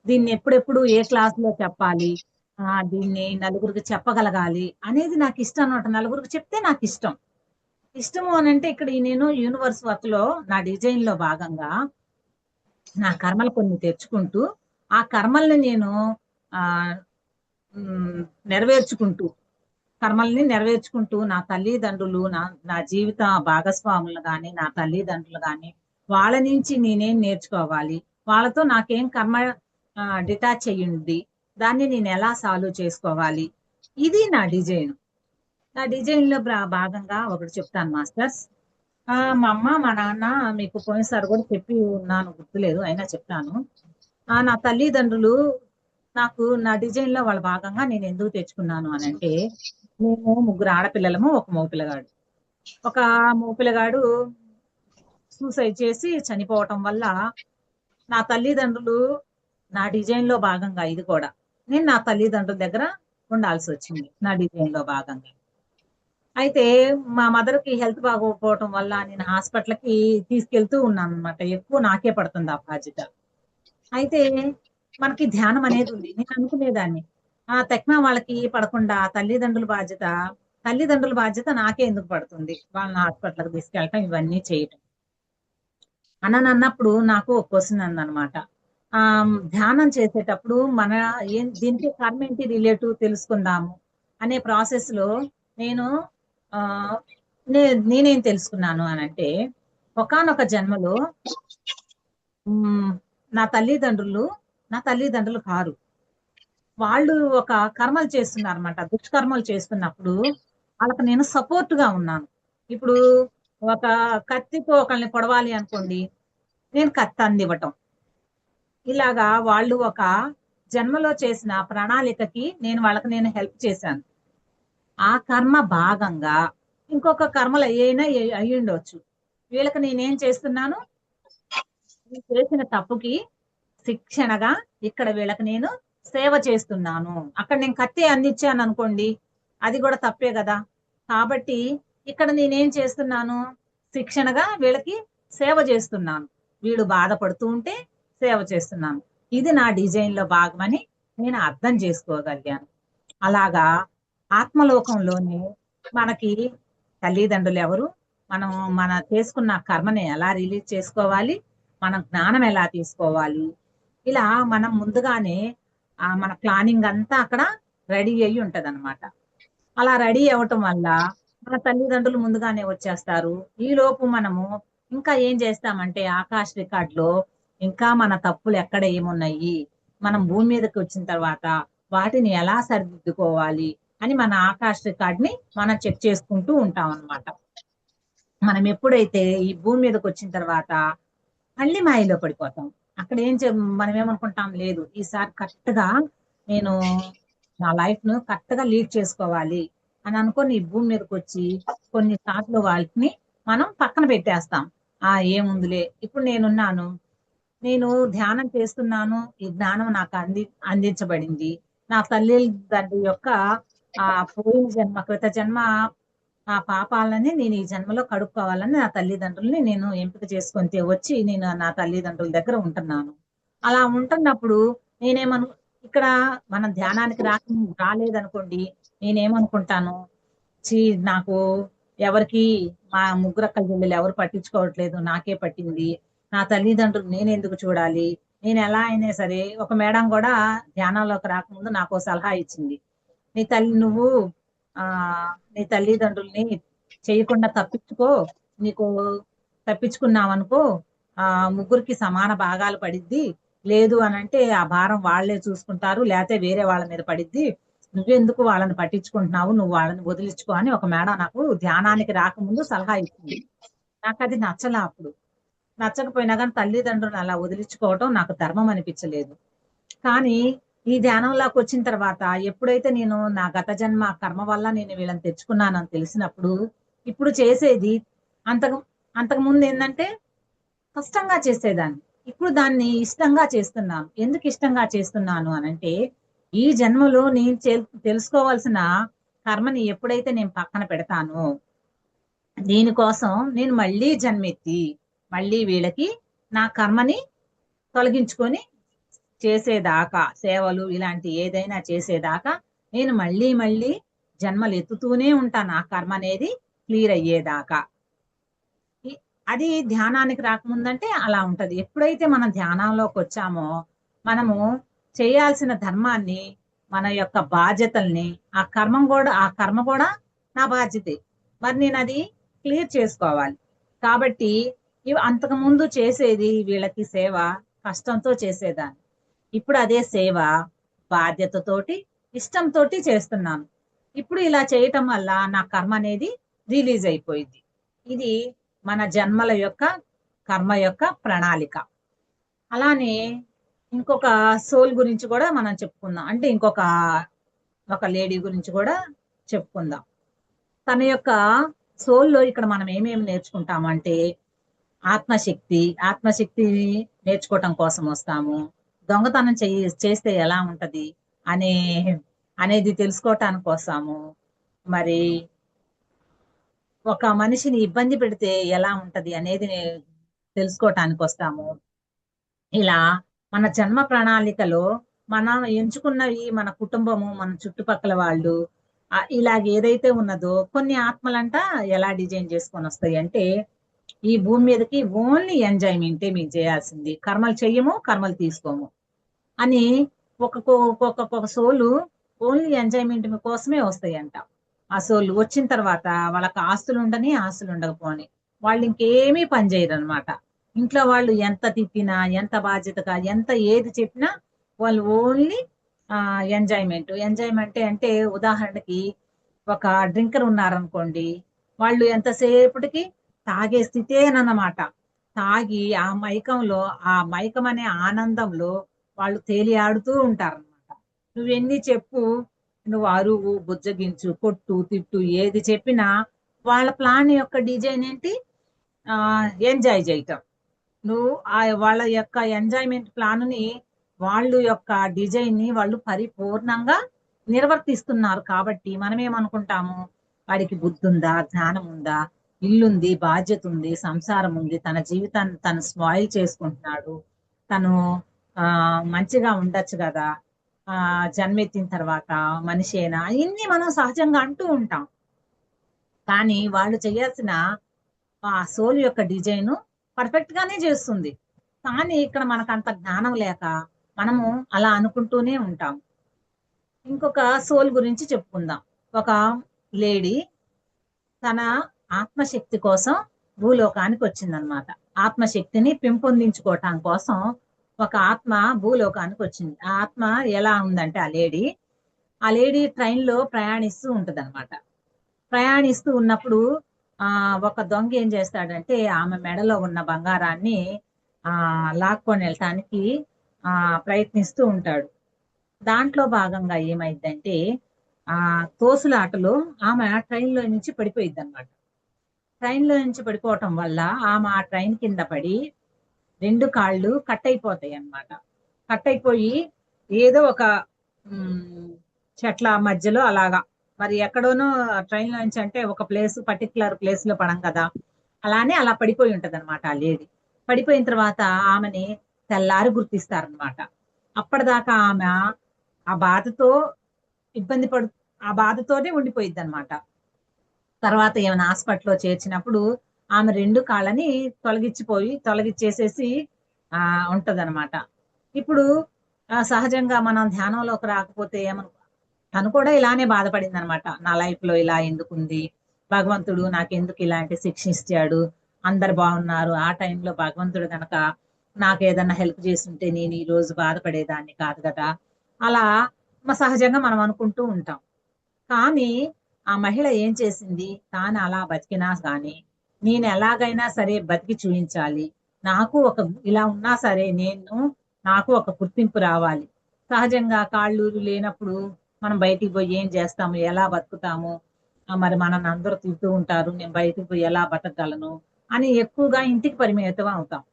దీన్ని ఎప్పుడెప్పుడు ఏ క్లాసులో చెప్పాలి, దీన్ని నలుగురికి చెప్పగలగాలి అనేది నాకు ఇష్టం అనమాట. నలుగురికి చెప్తే నాకు ఇష్టం. ఇష్టము అని అంటే, ఇక్కడ నేను యూనివర్స్ వర్క్ లో నా డిజైన్ లో భాగంగా నా కర్మలు కొన్ని తెచ్చుకుంటూ, ఆ కర్మల్ని నేను ఆ నెరవేర్చుకుంటూ నా తల్లిదండ్రులు, నా జీవిత భాగస్వాములు కానీ, నా తల్లిదండ్రులు కానీ, వాళ్ళ నుంచి నేనేం నేర్చుకోవాలి, వాళ్ళతో నాకేం కర్మ డిటాచ్ అయ్యింది, దాన్ని నేను ఎలా సాల్వ్ చేసుకోవాలి, ఇది నా డిజైన్. నా డిజైన్ లో భాగంగా ఒకటి చెప్తాను మాస్టర్స్. మా అమ్మ మా నాన్న మీకు పోయినసారి కూడా చెప్పి ఉన్నాను, గుర్తులేదు, అయినా చెప్తాను. నా తల్లిదండ్రులు నాకు నా డిజైన్ లో వాళ్ళ భాగంగా నేను ఎందుకు తెచ్చుకున్నాను అని అంటే, మేము ముగ్గురు ఆడపిల్లలము, ఒక మగపిల్లగాడు. ఒక మగపిల్లగాడు సూసైడ్ చేసి చనిపోవటం వల్ల నా తల్లిదండ్రులు, నా డిజైన్ లో భాగంగా ఇది కూడా, నేను నా తల్లిదండ్రుల దగ్గర ఉండాల్సి వచ్చింది నా డిజైన్ లో భాగంగా. అయితే మా మదర్ కి హెల్త్ బాగోకపోవటం వల్ల నేను హాస్పిటల్కి తీసుకెళ్తూ ఉన్నాను అనమాట. ఎక్కువ నాకే పడుతుంది ఆ బాధ్యత. అయితే మనకి ధ్యానం అనేది ఉంది. నేను అనుకునేదాన్ని, తెక్నా వాళ్ళకి పడకుండా తల్లిదండ్రుల బాధ్యత నాకే ఎందుకు పడుతుంది, వాళ్ళని హాస్పిటల్కి తీసుకెళ్ళటం, ఇవన్నీ చేయటం అని అన్నప్పుడు నాకు ఒక క్వశ్చన్ అందనమాట. ధ్యానం చేసేటప్పుడు దీనికి కర్మ ఏంటి రిలేటివ్ తెలుసుకుందాము అనే ప్రాసెస్ లో నేను నేనేం తెలుసుకున్నాను అని అంటే, ఒకానొక జన్మలో నా తల్లిదండ్రులు కారు, వాళ్ళు ఒక కర్మలు చేస్తున్నారు అనమాట. దుష్కర్మలు చేస్తున్నప్పుడు వాళ్ళకి నేను సపోర్ట్ గా ఉన్నాను. ఇప్పుడు ఒక కత్తితో ఒకళ్ళని పొడవాలి అనుకోండి, నేను కత్తి అందివ్వటం. ఇలాగా వాళ్ళు ఒక జన్మలో చేసిన ప్రణాళికకి నేను హెల్ప్ చేశాను. ఆ కర్మ భాగంగా ఇంకొక కర్మలు అయ్యి ఉండవచ్చు. వీళ్ళకి నేనేం చేస్తున్నాను, చేసిన తప్పుకి శిక్షణగా ఇక్కడ వీళ్ళకి నేను సేవ చేస్తున్నాను. అక్కడ నేను కత్తి అందించాను అనుకోండి, అది కూడా తప్పే కదా. కాబట్టి ఇక్కడ నేనేం చేస్తున్నాను, శిక్షణగా వీళ్ళకి సేవ చేస్తున్నాను. వీళ్ళు బాధపడుతూ ఉంటే సేవ చేస్తున్నాను. ఇది నా డిజైన్ లో భాగమని నేను అర్థం చేసుకోగలిగాను. అలాగా ఆత్మలోకంలోనే మనకి తల్లిదండ్రులు ఎవరు, మన చేసుకున్న కర్మని ఎలా రిలీజ్ చేసుకోవాలి, మన జ్ఞానం ఎలా తీసుకోవాలి, ఇలా మనం ముందుగానే మన ప్లానింగ్ అంతా అక్కడ రెడీ అయ్యి ఉంటది అనమాట. అలా రెడీ అవ్వటం వల్ల మన తల్లిదండ్రులు ముందుగానే వచ్చేస్తారు. ఈ లోపు మనము ఇంకా ఏం చేస్తామంటే, ఆకాశ్ రికార్డ్ లో ఇంకా మన తప్పులు ఎక్కడ ఏమున్నాయి, మనం భూమి మీదకి వచ్చిన తర్వాత వాటిని ఎలా సరిదిద్దుకోవాలి అని మన ఆకాశ్ రికార్డ్ ని మనం చెక్ చేసుకుంటూ ఉంటాం అన్నమాట. మనం ఎప్పుడైతే ఈ భూమి మీదకి వచ్చిన తర్వాత మళ్ళీ మాయలో పడిపోతాం. అక్కడ మనం ఏమనుకుంటాం, లేదు ఈసారి కరెక్ట్ గా నేను నా లైఫ్ ను కరెక్ట్ గా లీడ్ చేసుకోవాలి అని అనుకొని ఈ భూమి మీదకి వచ్చి కొన్ని సార్లు వాటిని మనం పక్కన పెట్టేస్తాం. ఏముందిలే, ఇప్పుడు నేను ధ్యానం చేస్తున్నాను, ఈ జ్ఞానం నాకు అందించబడింది. నా తల్లిదండ్రుల యొక్క పోయిన జన్మ, కృత జన్మ ఆ పాపాలని నేను ఈ జన్మలో కడుక్కోవాలని నా తల్లిదండ్రుల్ని నేను ఎంపిక చేసుకొని వచ్చి నేను నా తల్లిదండ్రుల దగ్గర ఉంటున్నాను. అలా ఉంటున్నప్పుడు నేనేమను ఇక్కడ మనం ధ్యానానికి రాలేదనుకోండి, నేనేమనుకుంటాను, నాకు ఎవరికి మా ముగ్గురక్కల చెల్లెలు ఎవరు పట్టించుకోవట్లేదు, నాకే పట్టింది, నా తల్లిదండ్రులు నేనెందుకు చూడాలి. నేను ఎలా అయినా సరే, ఒక మేడం కూడా ధ్యానంలోకి రాకముందు నాకు సలహా ఇచ్చింది, నువ్వు ఆ నీ తల్లిదండ్రుల్ని చేయకుండా తప్పించుకో, నీకు తప్పించుకున్నావనుకో ముగ్గురికి సమాన భాగాలు పడిద్ది, లేదు అని అంటే ఆ భారం వాళ్లే చూసుకుంటారు, లేకపోతే వేరే వాళ్ళ మీద పడిద్ది, నువ్వెందుకు వాళ్ళని పట్టించుకుంటున్నావు, నువ్వు వాళ్ళని వదిలించుకో అని ఒక మేడం నాకు ధ్యానానికి రాకముందు సలహా ఇచ్చింది. నాకు అది నచ్చలా. అప్పుడు నచ్చకపోయినా కానీ తల్లిదండ్రులను అలా వదిలించుకోవటం నాకు ధర్మం అనిపించలేదు. కానీ ఈ ధ్యానంలోకి వచ్చిన తర్వాత ఎప్పుడైతే నేను నా గత జన్మ కర్మ వల్ల నేను వీళ్ళని తెచ్చుకున్నానని తెలిసినప్పుడు, ఇప్పుడు చేసేది అంతకు ముందు ఏంటంటే కష్టంగా చేసేదాన్ని, ఇప్పుడు దాన్ని ఇష్టంగా చేస్తున్నాను. ఎందుకు ఇష్టంగా చేస్తున్నాను అనంటే, ఈ జన్మలో నేను తెలుసుకోవాల్సిన కర్మని ఎప్పుడైతే నేను పక్కన పెడతానో, దీనికోసం నేను మళ్ళీ జన్మెత్తి మళ్ళీ వీళ్ళకి నా కర్మని తొలగించుకొని చేసేదాకా, సేవలు ఇలాంటి ఏదైనా చేసేదాకా నేను మళ్ళీ మళ్ళీ జన్మలు ఎత్తుతూనే ఉంటాను, ఆ కర్మ అనేది క్లియర్ అయ్యేదాకా. అది ధ్యానానికి రాకముందంటే అలా ఉంటది. ఎప్పుడైతే మనం ధ్యానంలోకి వచ్చామో, మనము చేయాల్సిన ధర్మాన్ని, మన యొక్క బాధ్యతల్ని, ఆ కర్మ కూడా నా బాధ్యతే, మరి నేను అది క్లియర్ చేసుకోవాలి. కాబట్టి అంతకు ముందు చేసేది వీళ్ళకి సేవ కష్టంతో చేసేదాన్ని, ఇప్పుడు అదే సేవ బాధ్యతతోటి ఇష్టంతోటి చేస్తున్నాను. ఇప్పుడు ఇలా చేయటం వల్ల నా కర్మ అనేది రిలీజ్ అయిపోయింది. ఇది మన జన్మల యొక్క కర్మ యొక్క ప్రణాళిక. అలానే ఇంకొక సోల్ గురించి కూడా మనం చెప్పుకుందాం. అంటే ఒక లేడీ గురించి కూడా చెప్పుకుందాం. తన యొక్క సోల్లో ఇక్కడ మనం ఏమేమి నేర్చుకుంటామంటే, ఆత్మశక్తి నేర్చుకోవటం కోసం వస్తాము. దొంగతనం చేస్తే ఎలా ఉంటది అనేది తెలుసుకోవటానికి వస్తాము. మరి ఒక మనిషిని ఇబ్బంది పెడితే ఎలా ఉంటది అనేది తెలుసుకోవటానికి వస్తాము. ఇలా మన జన్మ ప్రణాళికలో మనం ఎంచుకున్నవి, మన కుటుంబము, మన చుట్టుపక్కల వాళ్ళు, ఇలాగ ఏదైతే ఉన్నదో కొన్ని ఆత్మలంట ఎలా డిజైన్ చేసుకొని వస్తాయి అంటే, ఈ భూమి మీదకి ఓన్లీ ఎంజాయ్మెంటే మేము చేయాల్సింది, కర్మలు చెయ్యము, కర్మలు తీసుకోము అని ఒక్కొక్క సోలు ఓన్లీ ఎంజాయ్మెంట్ కోసమే వస్తాయంట. ఆ సోళ్ళు వచ్చిన తర్వాత వాళ్ళకి ఆస్తులు ఉండకపోని వాళ్ళు ఇంకేమీ పని చేయరు అనమాట. ఇంట్లో వాళ్ళు ఎంత తిప్పినా, ఎంత బాధ్యతగా, ఎంత ఏది చెప్పినా వాళ్ళు ఓన్లీ ఎంజాయ్మెంట్ అంటే ఉదాహరణకి ఒక డ్రింకర్ ఉన్నారనుకోండి, వాళ్ళు ఎంతసేపటికి తాగే స్థితేనన్నమాట. తాగి ఆ మైకం అనే ఆనందంలో వాళ్ళు తేలియాడుతూ ఉంటారన్నమాట. నువ్వెన్ని చెప్పు, నువ్వు అరువు, బుజ్జగించు, కొట్టు, తిట్టు, ఏది చెప్పినా వాళ్ళ ప్లాన్ యొక్క డిజైన్ ఏంటి, ఎంజాయ్ చేయటం. నువ్వు వాళ్ళ యొక్క ఎంజాయ్మెంట్ ప్లాన్ని, వాళ్ళు యొక్క డిజైన్ ని వాళ్ళు పరిపూర్ణంగా నిర్వర్తిస్తున్నారు. కాబట్టి మనం ఏమనుకుంటాము, వాడికి బుద్ధి ఉందా, జ్ఞానం ఉందా, ఇల్లుంది, బాధ్యత ఉంది, సంసారం ఉంది, తన జీవితాన్ని తను స్పాయిల్ చేసుకుంటున్నాడు, తను మంచిగా ఉండొచ్చు కదా, జన్మెత్తిన తర్వాత మనిషేనా, ఇన్ని మనం సహజంగా అంటూ ఉంటాం. కానీ వాళ్ళు చేయాల్సిన ఆ సోల్ యొక్క డిజైన్ పర్ఫెక్ట్ గానే చేస్తుంది. కానీ ఇక్కడ మనకు అంత జ్ఞానం లేక మనము అలా అనుకుంటూనే ఉంటాం. ఇంకొక సోల్ గురించి చెప్పుకుందాం. ఒక లేడీ తన ఆత్మశక్తి కోసం భూలోకానికి వచ్చిందనమాట. ఆత్మశక్తిని పెంపొందించుకోవటం కోసం ఒక ఆత్మ భూలోకానికి వచ్చింది. ఆ ఆత్మ ఎలా ఉందంటే, ఆ లేడీ ట్రైన్ లో ప్రయాణిస్తూ ఉంటది అనమాట. ప్రయాణిస్తూ ఉన్నప్పుడు ఒక దొంగ ఏం చేస్తాడంటే ఆమె మెడలో ఉన్న బంగారాన్ని లాక్కొని వెళ్ళటానికి ప్రయత్నిస్తూ ఉంటాడు. దాంట్లో భాగంగా ఏమైందంటే తోసులాటలో ఆమె ట్రైన్లో నుంచి పడిపోయింది అనమాట. ట్రైన్లో నుంచి పడిపోవటం వల్ల ఆమె ఆ ట్రైన్ కింద పడి 2 కాళ్ళు కట్ అయిపోతాయి అన్నమాట. కట్ అయిపోయి ఏదో ఒక చెట్ల మధ్యలో అలాగా, మరి ఎక్కడోనో ట్రైన్ నుంచి అంటే ఒక పర్టికులర్ ప్లేస్ లో పడం కదా, అలానే అలా పడిపోయి ఉంటది అనమాట ఆ లేడీ. పడిపోయిన తర్వాత ఆమెని తెల్లారి గుర్తిస్తారనమాట. అప్పటిదాకా ఆమె ఆ బాధతో ఇబ్బంది పడు ఆ బాధతోనే ఉండిపోయింది అనమాట. తర్వాత ఏమైనా హాస్పిటల్లో చేర్చినప్పుడు ఆమె 2 కాళ్ళని తొలగిచ్చేసేసి ఉంటదన్నమాట. ఇప్పుడు సహజంగా మనం ధ్యానంలోకి రాకపోతే తను కూడా ఇలానే బాధపడింది అనమాట. నా లైఫ్ లో ఇలా ఎందుకుంది, భగవంతుడు నాకెందుకు ఇలాంటి శిక్ష ఇచ్చాడు, అందరు బాగున్నారు, ఆ టైంలో భగవంతుడు కనుక నాకు ఏదన్నా హెల్ప్ చేస్తుంటే నేను ఈ రోజు బాధపడేదాన్ని కాదు కదా, అలా సహజంగా మనం అనుకుంటూ ఉంటాం. కానీ ఆ మహిళ ఏం చేసింది, తాను అలా బతికినా కానీ నేను ఎలాగైనా సరే బతికి చూపించాలి, నాకు ఇలా ఉన్నా సరే నాకు ఒక గుర్తింపు రావాలి. సహజంగా కాళ్ళు లేనప్పుడు మనం బయటికి పోయి ఏం చేస్తాము, ఎలా బతుకుతాము, మరి మనల్ని అందరూ తింటూ ఉంటారు, నేను బయటికి పోయి ఎలా బతకగలను అని ఎక్కువగా ఇంటికి పరిమితం అవుతాం.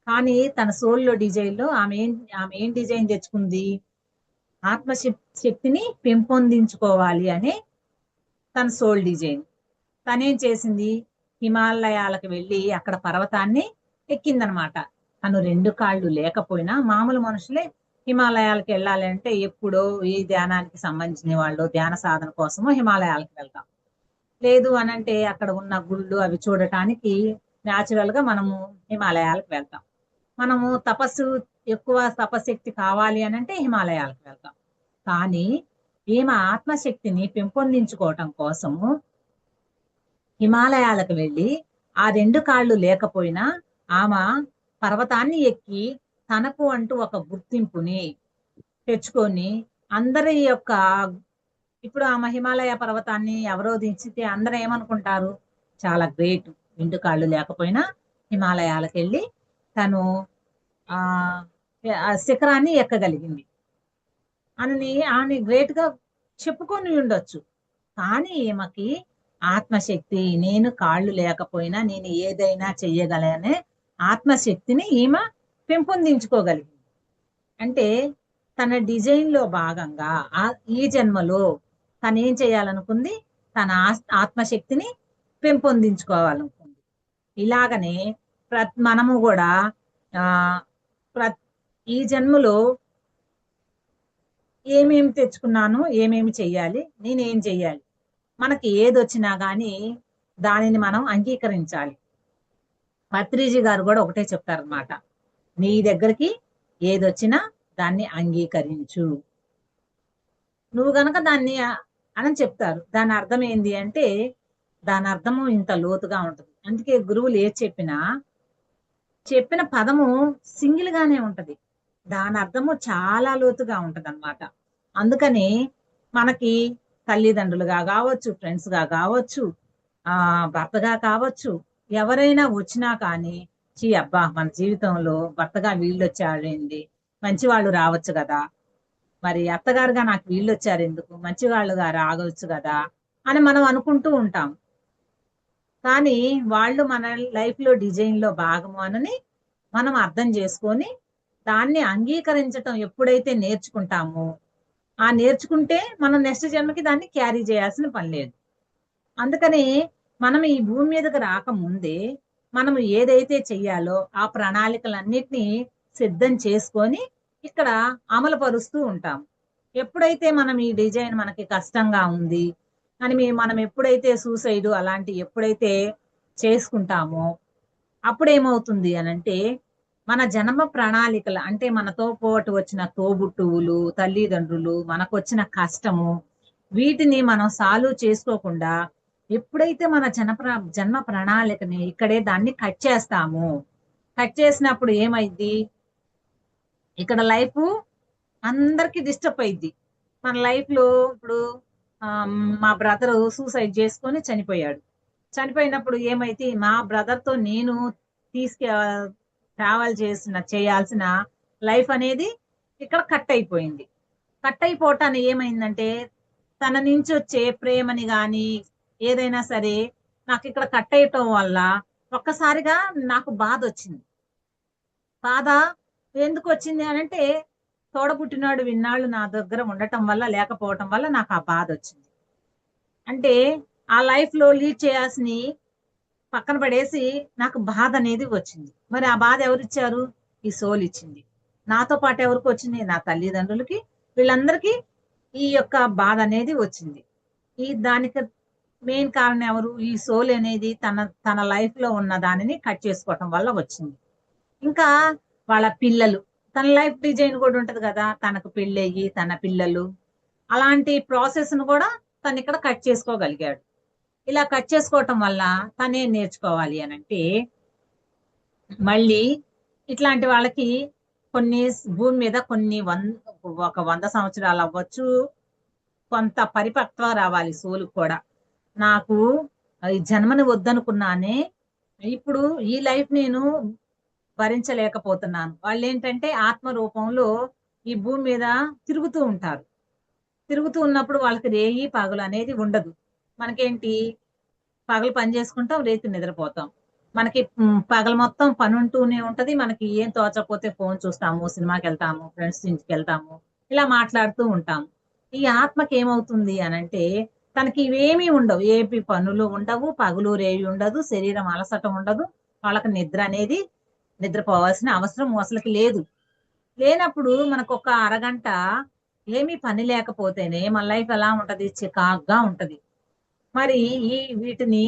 కానీ తన సోల్లో డిజైన్ లో ఆమె ఏం డిజైన్ తెచ్చుకుంది, ఆత్మశక్తిని పెంపొందించుకోవాలి అనే తన సోల్ డిజైన్. తనేం చేసింది, హిమాలయాలకు వెళ్ళి అక్కడ పర్వతాన్ని ఎక్కిందనమాట. తను 2 కాళ్ళు లేకపోయినా మామూలు మనుషులే హిమాలయాలకు వెళ్ళాలి అంటే ఎప్పుడో ఈ ధ్యానానికి సంబంధించిన వాళ్ళు ధ్యాన సాధన కోసము హిమాలయాలకు వెళ్తాం. లేదు అనంటే అక్కడ ఉన్న గుళ్ళు అవి చూడటానికి న్యాచురల్ గా మనము హిమాలయాలకు వెళ్తాం. మనము ఎక్కువ తపశక్తి కావాలి అనంటే హిమాలయాలకు వెళ్తాం. కానీ ఈమె ఆత్మశక్తిని పెంపొందించుకోవటం కోసము హిమాలయాలకు వెళ్ళి ఆ 2 కాళ్ళు లేకపోయినా ఆమె పర్వతాన్ని ఎక్కి తనకు అంటూ ఒక గుర్తింపుని తెచ్చుకొని అందరి యొక్క, ఇప్పుడు ఆమె హిమాలయ పర్వతాన్ని ఎవరో దించితే అందరూ ఏమనుకుంటారు, చాలా గ్రేట్, 2 కాళ్ళు లేకపోయినా హిమాలయాలకు వెళ్ళి తను ఆ శిఖరాన్ని ఎక్కగలిగింది అని ఆమె గ్రేట్ గా చెప్పుకొని ఉండొచ్చు. కానీ ఈమెకి ఆత్మశక్తి, నేను కాళ్ళు లేకపోయినా నేను ఏదైనా చెయ్యగలనే ఆత్మశక్తిని ఈమె పెంపొందించుకోగలిగింది. అంటే తన డిజైన్ లో భాగంగా ఈ జన్మలో తను ఏం చేయాలనుకుంది, తన ఆత్మశక్తిని పెంపొందించుకోవాలనుకుంది. ఇలాగనే మనము కూడా ఈ జన్మలో ఏమేమి తెచ్చుకున్నాను, ఏమేమి చెయ్యాలి, నేనేం చెయ్యాలి, మనకి ఏదొచ్చినా కానీ దానిని మనం అంగీకరించాలి. పత్రిజీ గారు కూడా ఒకటే చెప్తారనమాట, నీ దగ్గరికి ఏదొచ్చినా దాన్ని అంగీకరించు, నువ్వు గనక దాన్ని అని చెప్తారు. దాని అర్థం ఏంది అంటే, దాని అర్థము ఇంత లోతుగా ఉంటుంది. అందుకే గురువులు ఏది చెప్పిన పదము సింగిల్ గానే ఉంటది, దాని అర్థము చాలా లోతుగా ఉంటది అన్నమాట. అందుకని మనకి తల్లిదండ్రులుగా కావచ్చు, ఫ్రెండ్స్ గా కావచ్చు, భర్తగా కావచ్చు, ఎవరైనా వచ్చినా కానీ అబ్బా మన జీవితంలో భర్తగా వీళ్ళు వచ్చారేంటి, మంచి వాళ్ళు రావచ్చు కదా, మరి అత్తగారుగా నాకు వీళ్ళు వచ్చారు ఎందుకు, మంచి వాళ్ళుగా రాగవచ్చు కదా అని మనం అనుకుంటూ ఉంటాం. కానీ వాళ్ళు మన లైఫ్ లో డిజైన్ లో భాగము అని మనం అర్థం చేసుకొని దాన్ని అంగీకరించటం ఎప్పుడైతే నేర్చుకుంటామో, నేర్చుకుంటే మనం నెక్స్ట్ జన్మకి దాన్ని క్యారీ చేయాల్సిన పని లేదు. అందుకని మనం ఈ భూమి మీదకి రాకముందే మనం ఏదైతే చెయ్యాలో ఆ ప్రణాళికలన్నిటినీ సిద్ధం చేసుకొని ఇక్కడ అమలు పరుస్తూ ఉంటాం. ఎప్పుడైతే మనం ఈ డిజైన్ మనకి కష్టంగా ఉంది అని మనం ఎప్పుడైతే సూసైడ్ అలాంటి ఎప్పుడైతే చేసుకుంటామో అప్పుడేమవుతుంది అనంటే, మన జన్మ ప్రణాళికలు అంటే మనతో పాటు వచ్చిన తోబుట్టువులు, తల్లిదండ్రులు, మనకు వచ్చిన కష్టము, వీటిని మనం సాల్వ్ చేసుకోకుండా ఎప్పుడైతే మన జన్మ ప్రణాళికని ఇక్కడే దాన్ని కట్ చేసినప్పుడు ఏమైంది, ఇక్కడ లైఫ్ అందరికి డిస్టర్బ్ అయింది. మన లైఫ్ లో ఇప్పుడు మా బ్రదర్ సూసైడ్ చేసుకొని చనిపోయాడు. చనిపోయినప్పుడు ఏమైతే మా బ్రదర్ తో నేను తీసుకు ట్రావెల్ చేయాల్సిన లైఫ్ అనేది ఇక్కడ కట్ అయిపోయింది. కట్ అయిపోవటాన్ని ఏమైందంటే తన నుంచి వచ్చే ప్రేమని గాని ఏదైనా సరే నాకు ఇక్కడ కట్ అయిపోవటం వల్ల ఒక్కసారిగా నాకు బాధ వచ్చింది. బాధ ఎందుకు వచ్చింది అని అంటే తోడబుట్టినాడు విన్నాళ్ళు నా దగ్గర ఉండటం వల్ల లేకపోవటం వల్ల నాకు ఆ బాధ వచ్చింది. అంటే ఆ లైఫ్ లో లీడ్ చేయాల్సిన పక్కన పడేసి నాకు బాధ అనేది వచ్చింది. మరి ఆ బాధ ఎవరిచ్చారు? ఈ సోల్ ఇచ్చింది. నాతో పాటు ఎవరికి వచ్చింది? నా తల్లిదండ్రులకి, వీళ్ళందరికీ ఈ యొక్క బాధ అనేది వచ్చింది. దానికి మెయిన్ కారణం ఎవరు? ఈ సోల్ అనేది తన లైఫ్ లో ఉన్న దానిని కట్ చేసుకోవటం వల్ల వచ్చింది. ఇంకా వాళ్ళ పిల్లలు, తన లైఫ్ డిజైన్ కూడా ఉంటది కదా, తనకు పెళ్ళయ్యి తన పిల్లలు, అలాంటి ప్రాసెస్ ను కూడా తను ఇక్కడ కట్ చేసుకోగలిగాడు. ఇలా కట్ చేసుకోవటం వల్ల తనేం నేర్చుకోవాలి అని అంటే, మళ్ళీ ఇట్లాంటి వాళ్ళకి కొన్ని భూమి మీద ఒక 100 సంవత్సరాలు అవ్వచ్చు, కొంత పరిపక్వ రావాలి సోలు కూడా. నాకు ఈ జన్మని వద్దనుకున్నానే, ఇప్పుడు ఈ లైఫ్ నేను భరించలేకపోతున్నాను. వాళ్ళు ఏంటంటే ఆత్మ రూపంలో ఈ భూమి మీద తిరుగుతూ ఉంటారు. తిరుగుతూ ఉన్నప్పుడు వాళ్ళకి రేయి పగలు అనేది ఉండదు. మనకేంటి, పగలు పని చేసుకుంటాం, రేతి నిద్రపోతాం. మనకి పగలు మొత్తం పని ఉంటూనే ఉంటది. మనకి ఏం తోచకపోతే ఫోన్ చూస్తాము, సినిమాకి వెళ్తాము, ఫ్రెండ్స్ ఇంటికి వెళ్తాము, ఇలా మాట్లాడుతూ ఉంటాము. ఈ ఆత్మకి ఏమవుతుంది అనంటే తనకి ఇవేమీ ఉండవు. ఏపీ పనులు ఉండవు, పగులు రేవి ఉండదు, శరీరం అలసట ఉండదు. వాళ్ళకి నిద్ర అనేది నిద్రపోవాల్సిన అవసరం అసలుకి లేదు. లేనప్పుడు మనకు ఒక అరగంట ఏమీ పని లేకపోతేనే మన లైఫ్ ఎలా ఉంటది? చికాగ్గా ఉంటది. మరి వీటిని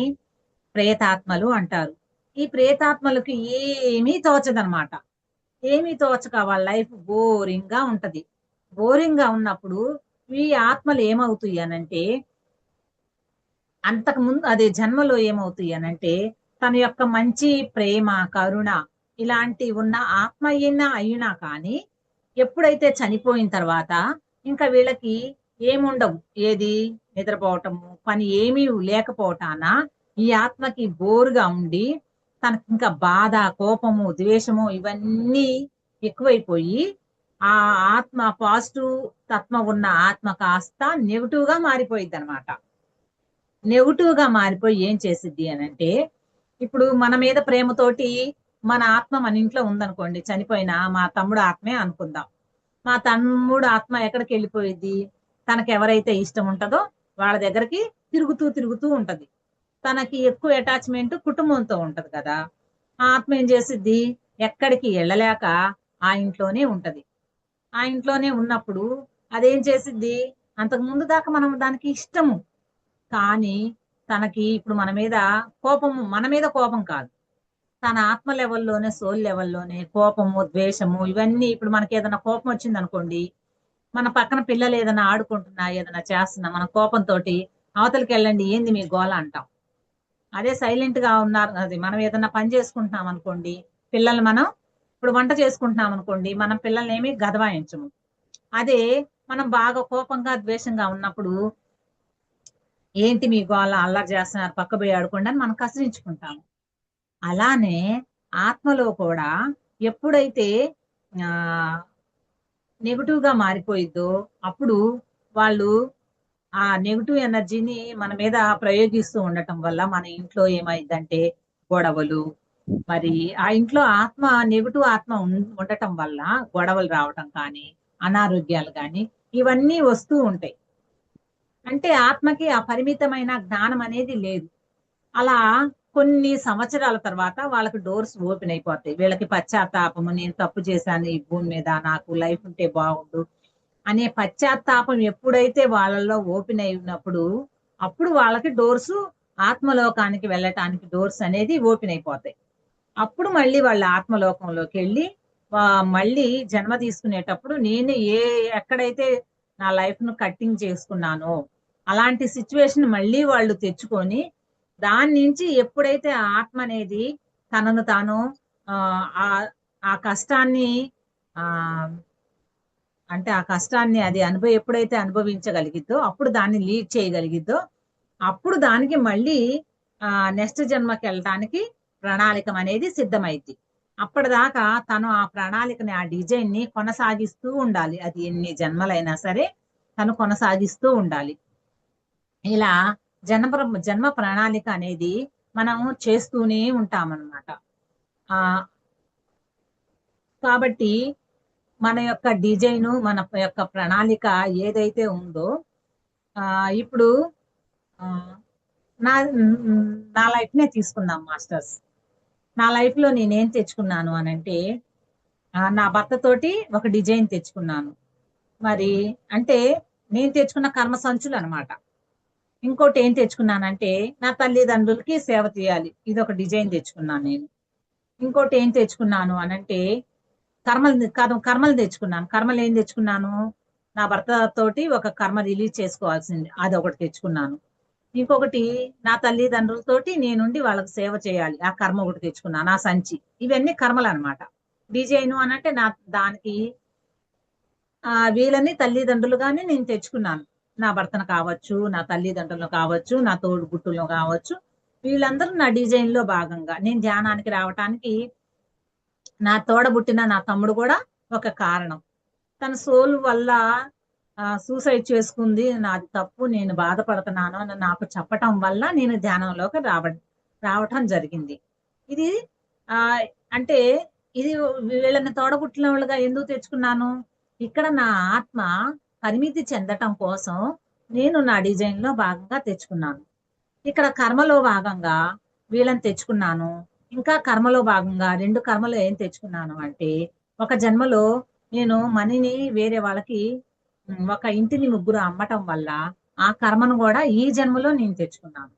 ప్రేతాత్మలు అంటారు. ఈ ప్రేతాత్మలకి ఏమీ తోచదనమాట. ఏమీ తోచక వాళ్ళ లైఫ్ బోరింగ్ గా ఉంటది. బోరింగ్ గా ఉన్నప్పుడు ఈ ఆత్మలు ఏమవుతాయి అనంటే, అంతకు ముందు అదే జన్మలో ఏమవుతాయి అనంటే, తన యొక్క మంచి ప్రేమ, కరుణ ఇలాంటి ఉన్న ఆత్మ అయినా కానీ ఎప్పుడైతే చనిపోయిన తర్వాత ఇంకా వీళ్ళకి ఏముండవు. ఏది? నిద్రపోవటము, పని ఏమీ లేకపోవటాన ఈ ఆత్మకి బోరుగా ఉండి తనకి ఇంకా బాధ, కోపము, ద్వేషము ఇవన్నీ ఎక్కువైపోయి ఆ ఆత్మ పాజిటివ్ తత్వం ఉన్న ఆత్మ కాస్త నెగిటివ్ గా మారిపోయింది అనమాట. నెగిటివ్ గా మారిపోయి ఏం చేసిద్ది అనంటే, ఇప్పుడు మన మీద ప్రేమతోటి మన ఆత్మ మన ఇంట్లో ఉందనుకోండి, చనిపోయిన మా తమ్ముడు ఆత్మే అనుకుందాం. మా తమ్ముడు ఆత్మ ఎక్కడికి వెళ్ళిపోయింది? తనకి ఎవరైతే ఇష్టం ఉంటుందో వాళ్ళ దగ్గరికి తిరుగుతూ ఉంటది. తనకి ఎక్కువ అటాచ్మెంట్ కుటుంబంతో ఉంటది కదా. ఆ ఆత్మ ఏం చేసిద్ది? ఎక్కడికి వెళ్ళలేక ఆ ఇంట్లోనే ఉంటది. ఆ ఇంట్లోనే ఉన్నప్పుడు అదేం చేసిద్ది? అంతకు ముందు దాకా మనం దానికి ఇష్టము, కానీ తనకి ఇప్పుడు మన మీద కోపం కాదు, తన ఆత్మ లెవెల్లోనే, సోల్ లెవెల్లోనే కోపము, ద్వేషము ఇవన్నీ. ఇప్పుడు మనకి ఏదైనా కోపం వచ్చింది అనుకోండి, మన పక్కన పిల్లలు ఏదైనా ఆడుకుంటున్నా, ఏదైనా చేస్తున్నా, మన కోపంతో అవతలికి వెళ్ళండి, ఏంది మీ గోల అంటాం. అదే సైలెంట్ గా ఉన్నారు, అది మనం ఏదైనా పని చేసుకుంటున్నాం అనుకోండి, పిల్లల్ని మనం ఇప్పుడు వంట చేసుకుంటున్నాం అనుకోండి, మనం పిల్లల్ని ఏమి గదవాయించము. అదే మనం బాగా కోపంగా, ద్వేషంగా ఉన్నప్పుడు ఏంటి మీ గోల, అల్లరి చేస్తున్నారు, పక్క పోయి ఆడుకోండి అని మనం కసిరించుకుంటాము. అలానే ఆత్మలో కూడా ఎప్పుడైతే ఆ నెగిటివ్ గా మారిపోయిద్దో అప్పుడు వాళ్ళు ఆ నెగిటివ్ ఎనర్జీని మన మీద ప్రయోగిస్తూ ఉండటం వల్ల మన ఇంట్లో ఏమైందంటే గొడవలు, మరి ఆ ఇంట్లో నెగిటివ్ ఆత్మ ఉండటం వల్ల గొడవలు రావటం కానీ, అనారోగ్యాలు కానీ ఇవన్నీ వస్తూ ఉంటాయి. అంటే ఆత్మకి ఆ పరిమితమైన జ్ఞానం అనేది లేదు. అలా కొన్ని సంవత్సరాల తర్వాత వాళ్ళకి డోర్స్ ఓపెన్ అయిపోతాయి. వీళ్ళకి పశ్చాత్తాపము, నేను తప్పు చేశాను ఈ భూమి మీద, నాకు లైఫ్ ఉంటే బాగుండు అనే పశ్చాత్తాపం ఎప్పుడైతే వాళ్ళలో ఓపెన్ అయినప్పుడు అప్పుడు వాళ్ళకి డోర్స్, ఆత్మలోకానికి వెళ్ళటానికి డోర్స్ అనేది ఓపెన్ అయిపోతాయి. అప్పుడు మళ్ళీ వాళ్ళ ఆత్మలోకంలోకి వెళ్ళి మళ్ళీ జన్మ తీసుకునేటప్పుడు నేను ఎక్కడైతే నా లైఫ్ ను కట్టింగ్ చేసుకున్నానో అలాంటి సిచ్యువేషన్ మళ్ళీ వాళ్ళు తెచ్చుకొని, దాని నుంచి ఎప్పుడైతే ఆ ఆత్మ అనేది తనను తాను ఆ ఆ కష్టాన్ని ఆ అంటే ఆ కష్టాన్ని అది ఎప్పుడైతే అనుభవించగలిగిద్దో, అప్పుడు దాన్ని లీడ్ చేయగలిగిద్దో, అప్పుడు దానికి మళ్ళీ నెక్స్ట్ జన్మకి వెళ్ళటానికి ప్రణాళిక అనేది సిద్ధమైంది. అప్పటిదాకా తను ఆ ప్రణాళికని, ఆ డిజైన్ ని కొనసాగిస్తూ ఉండాలి. అది ఎన్ని జన్మలైనా సరే తను కొనసాగిస్తూ ఉండాలి. ఇలా జన్మ ప్రణాళిక అనేది మనం చేస్తూనే ఉంటామన్నమాట. ఆ కాబట్టి మన యొక్క డిజైను, మన యొక్క ప్రణాళిక ఏదైతే ఉందో, ఇప్పుడు ఆ, నా నా లైఫ్ నే తీసుకుందాం మాస్టర్స్. నా లైఫ్ లో నేనేం తెచ్చుకున్నాను అనంటే, నా భర్త తోటి ఒక డిజైన్ తెచ్చుకున్నాను. మరి అంటే నేను తెచ్చుకున్న కర్మ సంచులు అనమాట. ఇంకోటి ఏం తెచ్చుకున్నానంటే, నా తల్లిదండ్రులకి సేవ చేయాలి, ఇది ఒక డిజైన్ తెచ్చుకున్నాను నేను. ఇంకోటి ఏం తెచ్చుకున్నాను అనంటే, కర్మలు తెచ్చుకున్నాను. కర్మలు ఏం తెచ్చుకున్నాను, నా భర్త తోటి ఒక కర్మ రిలీజ్ చేసుకోవాల్సింది, అది ఒకటి తెచ్చుకున్నాను. ఇంకొకటి, నా తల్లిదండ్రులతోటి నేనుండి వాళ్ళకి సేవ చేయాలి, ఆ కర్మ ఒకటి తెచ్చుకున్నాను, ఆ సంచి. ఇవన్నీ కర్మలు అనమాట. డిజైన్ అనంటే దానికి వీళ్ళని తల్లిదండ్రులుగానే నేను తెచ్చుకున్నాను. నా భర్తను కావచ్చు, నా తల్లిదండ్రులను కావచ్చు, నా తోడు గుట్టులను కావచ్చు, వీళ్ళందరూ నా డిజైన్ లో భాగంగా. నేను ధ్యానానికి రావటానికి నా తోడబుట్టిన నా తమ్ముడు కూడా ఒక కారణం. తన సోల్ వల్ల సూసైడ్ చేసుకుంది, నాది తప్పు, నేను బాధపడుతున్నాను అని నాకు చెప్పటం వల్ల నేను ధ్యానంలోకి రావటం జరిగింది. ఇది ఆ అంటే ఇది వీళ్ళని తోడబుట్టిన వాళ్ళుగా ఎందుకు తెచ్చుకున్నాను, ఇక్కడ నా ఆత్మ పరిమితి చెందటం కోసం నేను నా డిజైన్ లో భాగంగా తెచ్చుకున్నాను. ఇక్కడ కర్మలో భాగంగా వీళ్ళని తెచ్చుకున్నాను. ఇంకా కర్మలో భాగంగా 2 కర్మలో ఏం తెచ్చుకున్నాను అంటే, ఒక జన్మలో నేను మనీని వేరే వాళ్ళకి ఒక ఇంటిని ముగ్గురు అమ్మటం వల్ల ఆ కర్మను కూడా ఈ జన్మలో నేను తెచ్చుకున్నాను.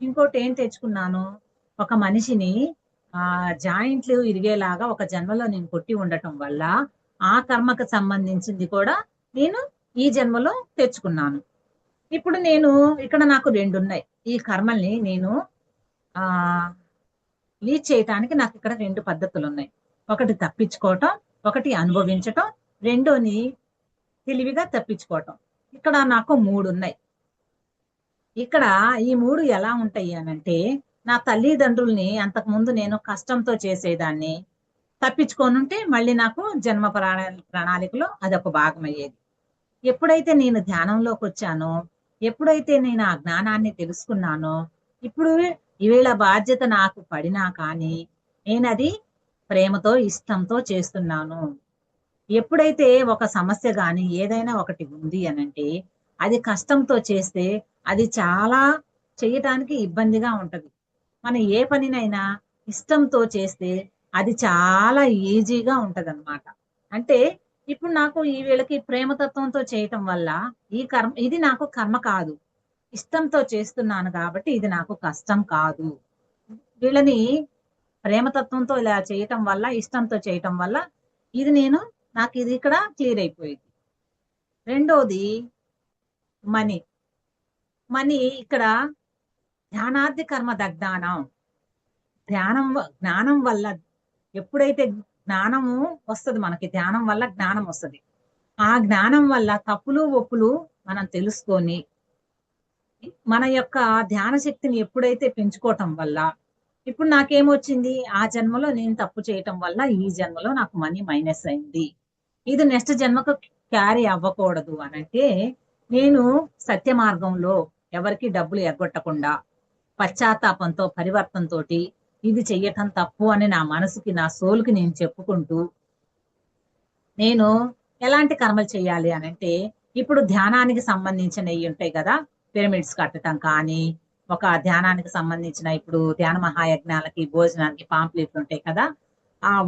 ఇంకోటి ఏం తెచ్చుకున్నాను, ఒక మనిషిని జాయింట్లు ఇరిగేలాగా ఒక జన్మలో నేను కొట్టి ఉండటం వల్ల ఆ కర్మకు సంబంధించింది కూడా నేను ఈ జన్మలో తెచ్చుకున్నాను. ఇప్పుడు నేను ఇక్కడ నాకు 2 ఉన్నాయి. ఈ కర్మల్ని నేను ఆ లీడ్ చేయటానికి నాకు ఇక్కడ 2 పద్ధతులు ఉన్నాయి. ఒకటి తప్పించుకోవటం, ఒకటి అనుభవించటం, రెండోని తెలివిగా తప్పించుకోవటం. ఇక్కడ నాకు 3 ఉన్నాయి. ఇక్కడ ఈ 3 ఎలా ఉంటాయి అనంటే, నా తల్లిదండ్రుల్ని అంతకుముందు నేను కష్టంతో చేసేదాన్ని, తప్పించుకోనుంటే మళ్ళీ నాకు జన్మ ప్రణాళికలో అదొక భాగం అయ్యేది. ఎప్పుడైతే నేను ధ్యానంలోకి వచ్చానో, ఎప్పుడైతే నేను ఆ జ్ఞానాన్ని తెలుసుకున్నానో, ఇప్పుడు వీళ్ళ బాధ్యత నాకు పడినా కానీ నేనది ప్రేమతో, ఇష్టంతో చేస్తున్నాను. ఎప్పుడైతే ఒక సమస్య గాని ఏదైనా ఒకటి ఉంది అనంటే, అది కష్టంతో చేస్తే అది చాలా చేయటానికి ఇబ్బందిగా ఉంటది. మనం ఏ పనినైనా ఇష్టంతో చేస్తే అది చాలా ఈజీగా ఉంటదన్నమాట. అంటే ఇప్పుడు నాకు ఈ వీళ్ళకి ప్రేమతత్వంతో చేయటం వల్ల ఇది నాకు కర్మ కాదు, ఇష్టంతో చేస్తున్నాను కాబట్టి ఇది నాకు కష్టం కాదు. వీళ్ళని ప్రేమతత్వంతో ఇలా చేయటం వల్ల, ఇష్టంతో చేయటం వల్ల ఇది నాకు ఇది ఇక్కడ క్లియర్ అయిపోయింది. రెండోది మనీ. మనీ ఇక్కడ ధ్యానార్థి కర్మ దగ్ధానం. జ్ఞానం వల్ల ఎప్పుడైతే జ్ఞానము వస్తుంది మనకి, ధ్యానం వల్ల జ్ఞానం వస్తుంది. ఆ జ్ఞానం వల్ల తప్పులు ఒప్పులు మనం తెలుసుకొని మన యొక్క ధ్యాన శక్తిని ఎప్పుడైతే పెంచుకోవటం వల్ల, ఇప్పుడు నాకేమొచ్చింది, ఆ జన్మలో నేను తప్పు చేయటం వల్ల ఈ జన్మలో నాకు మనీ మైనస్ అయింది, ఇది నెక్స్ట్ జన్మకు క్యారీ అవ్వకూడదు అనంటే, నేను సత్య మార్గంలో ఎవరికి డబ్బులు ఎగ్గొట్టకుండా పశ్చాత్తాపంతో, పరివర్తనతో ఇది చెయ్యటం తప్పు అని నా మనసుకి, నా సోల్కి నేను చెప్పుకుంటూ, నేను ఎలాంటి కర్మలు చేయాలి అనంటే, ఇప్పుడు ధ్యానానికి సంబంధించినవి ఉంటాయి కదా, పిరమిడ్స్ కట్టడం కానీ, ఒక ధ్యానానికి సంబంధించిన ఇప్పుడు ధ్యాన మహాయజ్ఞాలకి, భోజనానికి పాంప్లెట్లు ఉంటాయి కదా,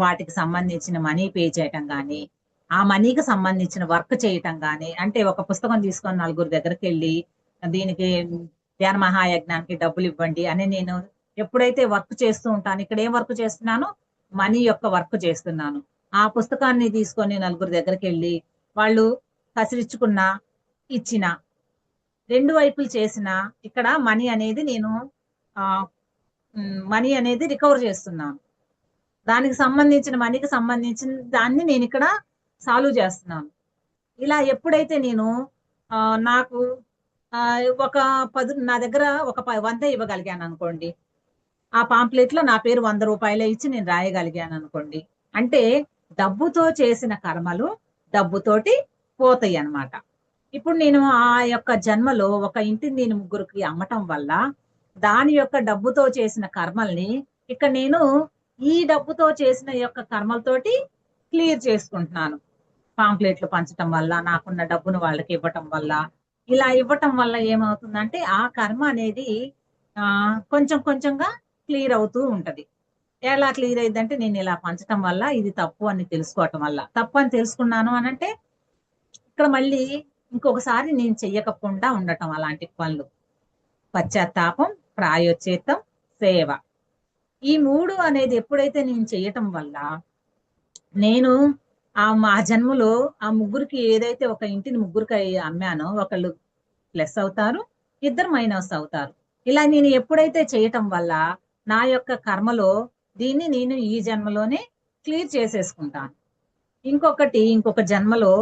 వాటికి సంబంధించిన మనీ పే చేయటం కానీ, ఆ మనీకి సంబంధించిన వర్క్ చేయటం కానీ, అంటే ఒక పుస్తకం తీసుకొని నలుగురు దగ్గరికి వెళ్ళి దీనికి ధ్యాన మహాయజ్ఞానికి డబ్బులు ఇవ్వండి అని నేను ఎప్పుడైతే వర్క్ చేస్తూ ఉంటాను, ఇక్కడ ఏం వర్క్ చేస్తున్నాను, మనీ యొక్క వర్క్ చేస్తున్నాను. ఆ పుస్తకాన్ని తీసుకొని నలుగురు దగ్గరికి వెళ్ళి వాళ్ళు కసిరిచ్చుకున్నా, ఇచ్చిన, 2 వైపులు చేసిన ఇక్కడ మనీ అనేది నేను మనీ అనేది రికవర్ చేస్తున్నాను. దానికి సంబంధించిన మనీకి సంబంధించిన దాన్ని నేను ఇక్కడ సాల్వ్ చేస్తున్నాను. ఇలా ఎప్పుడైతే నేను నాకు ఆ, ఒక 10 నా దగ్గర ఒక 100 ఇవ్వగలిగాను అనుకోండి. ఆ పాంప్లెట్ లో నా పేరు 100 రూపాయలే ఇచ్చి నేను రాయగలిగాను అనుకోండి. అంటే డబ్బుతో చేసిన కర్మలు డబ్బుతోటి పోతాయి అన్నమాట. ఇప్పుడు నేను ఆ యొక్క జన్మలో ఒక ఇంటిని నేను ముగ్గురికి అమ్మటం వల్ల దాని యొక్క డబ్బుతో చేసిన కర్మల్ని ఇక్కడ నేను ఈ డబ్బుతో చేసిన యొక్క కర్మలతోటి క్లియర్ చేసుకుంటున్నాను. పాంప్లెట్లు పంచటం వల్ల, నాకున్న డబ్బును వాళ్ళకి ఇవ్వటం వల్ల, ఇలా ఇవ్వటం వల్ల ఏమవుతుందంటే ఆ కర్మ అనేది ఆ కొంచెం కొంచెంగా క్లియర్ అవుతూ ఉంటది. ఎలా క్లియర్ అయిందంటే నేను ఇలా పంచటం వల్ల ఇది తప్పు అని తెలుసుకోవటం వల్ల. తప్పు అని తెలుసుకున్నాను అని అంటే ఇక్కడ మళ్ళీ ఇంకొకసారి నేను చెయ్యకుండా ఉండటం అలాంటి పనులు. పశ్చాత్తాపం, ప్రాయోచితం, సేవ. ఈ 3 అనేది ఎప్పుడైతే నేను చెయ్యటం వల్ల నేను మా జన్మలో ఆ ముగ్గురికి ఏదైతే ఒక ఇంటిని ముగ్గురికి అమ్మానో ఒకళ్ళు ప్లస్ అవుతారు, ఇద్దరు మైనస్ అవుతారు. ఇలా నేను ఎప్పుడైతే చేయటం వల్ల నా యొక్క కర్మలో దీన్ని నేను ఈ జన్మలోనే క్లియర్ చేసేసుకుంటాను. ఇంకొక జన్మలో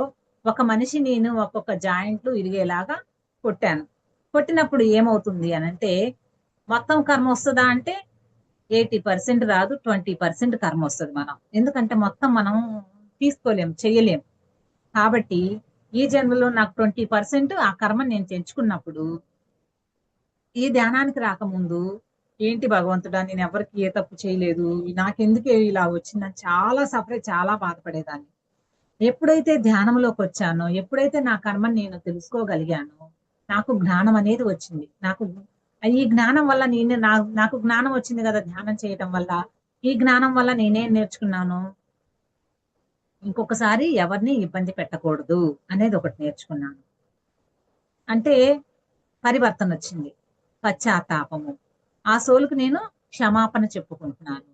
ఒక మనిషి నేను ఒక్కొక్క జాయింట్లు ఇరిగేలాగా కొట్టాను. కొట్టినప్పుడు ఏమవుతుంది అని అంటే మొత్తం కర్మ వస్తుందా అంటే 80% రాదు, 20% కర్మ వస్తుంది. మనం ఎందుకంటే మొత్తం మనం తీసుకోలేం, చెయ్యలేం. కాబట్టి ఈ జన్మలో నాకు 20% ఆ కర్మ నేను తెంచుకున్నప్పుడు ఈ ధ్యానానికి రాకముందు ఏంటి భగవంతుడా, నేను ఎవరికి ఏ తప్పు చేయలేదు, నాకెందుకే ఇలా వచ్చిందని చాలా సఫర్, చాలా బాధపడేదాన్ని. ఎప్పుడైతే ధ్యానంలోకి వచ్చానో, ఎప్పుడైతే నా కర్మని నేను తెలుసుకోగలిగానో నాకు జ్ఞానం అనేది వచ్చింది. ఈ జ్ఞానం వల్ల నాకు జ్ఞానం వచ్చింది కదా ధ్యానం చేయటం వల్ల. ఈ జ్ఞానం వల్ల నేనేం నేర్చుకున్నాను, ఇంకొకసారి ఎవరిని ఇబ్బంది పెట్టకూడదు అనేది ఒకటి నేర్చుకున్నాను. అంటే పరివర్తన వచ్చింది, పశ్చాత్తాపము. ఆ సోలుకు నేను క్షమాపణ చెప్పుకుంటున్నాను.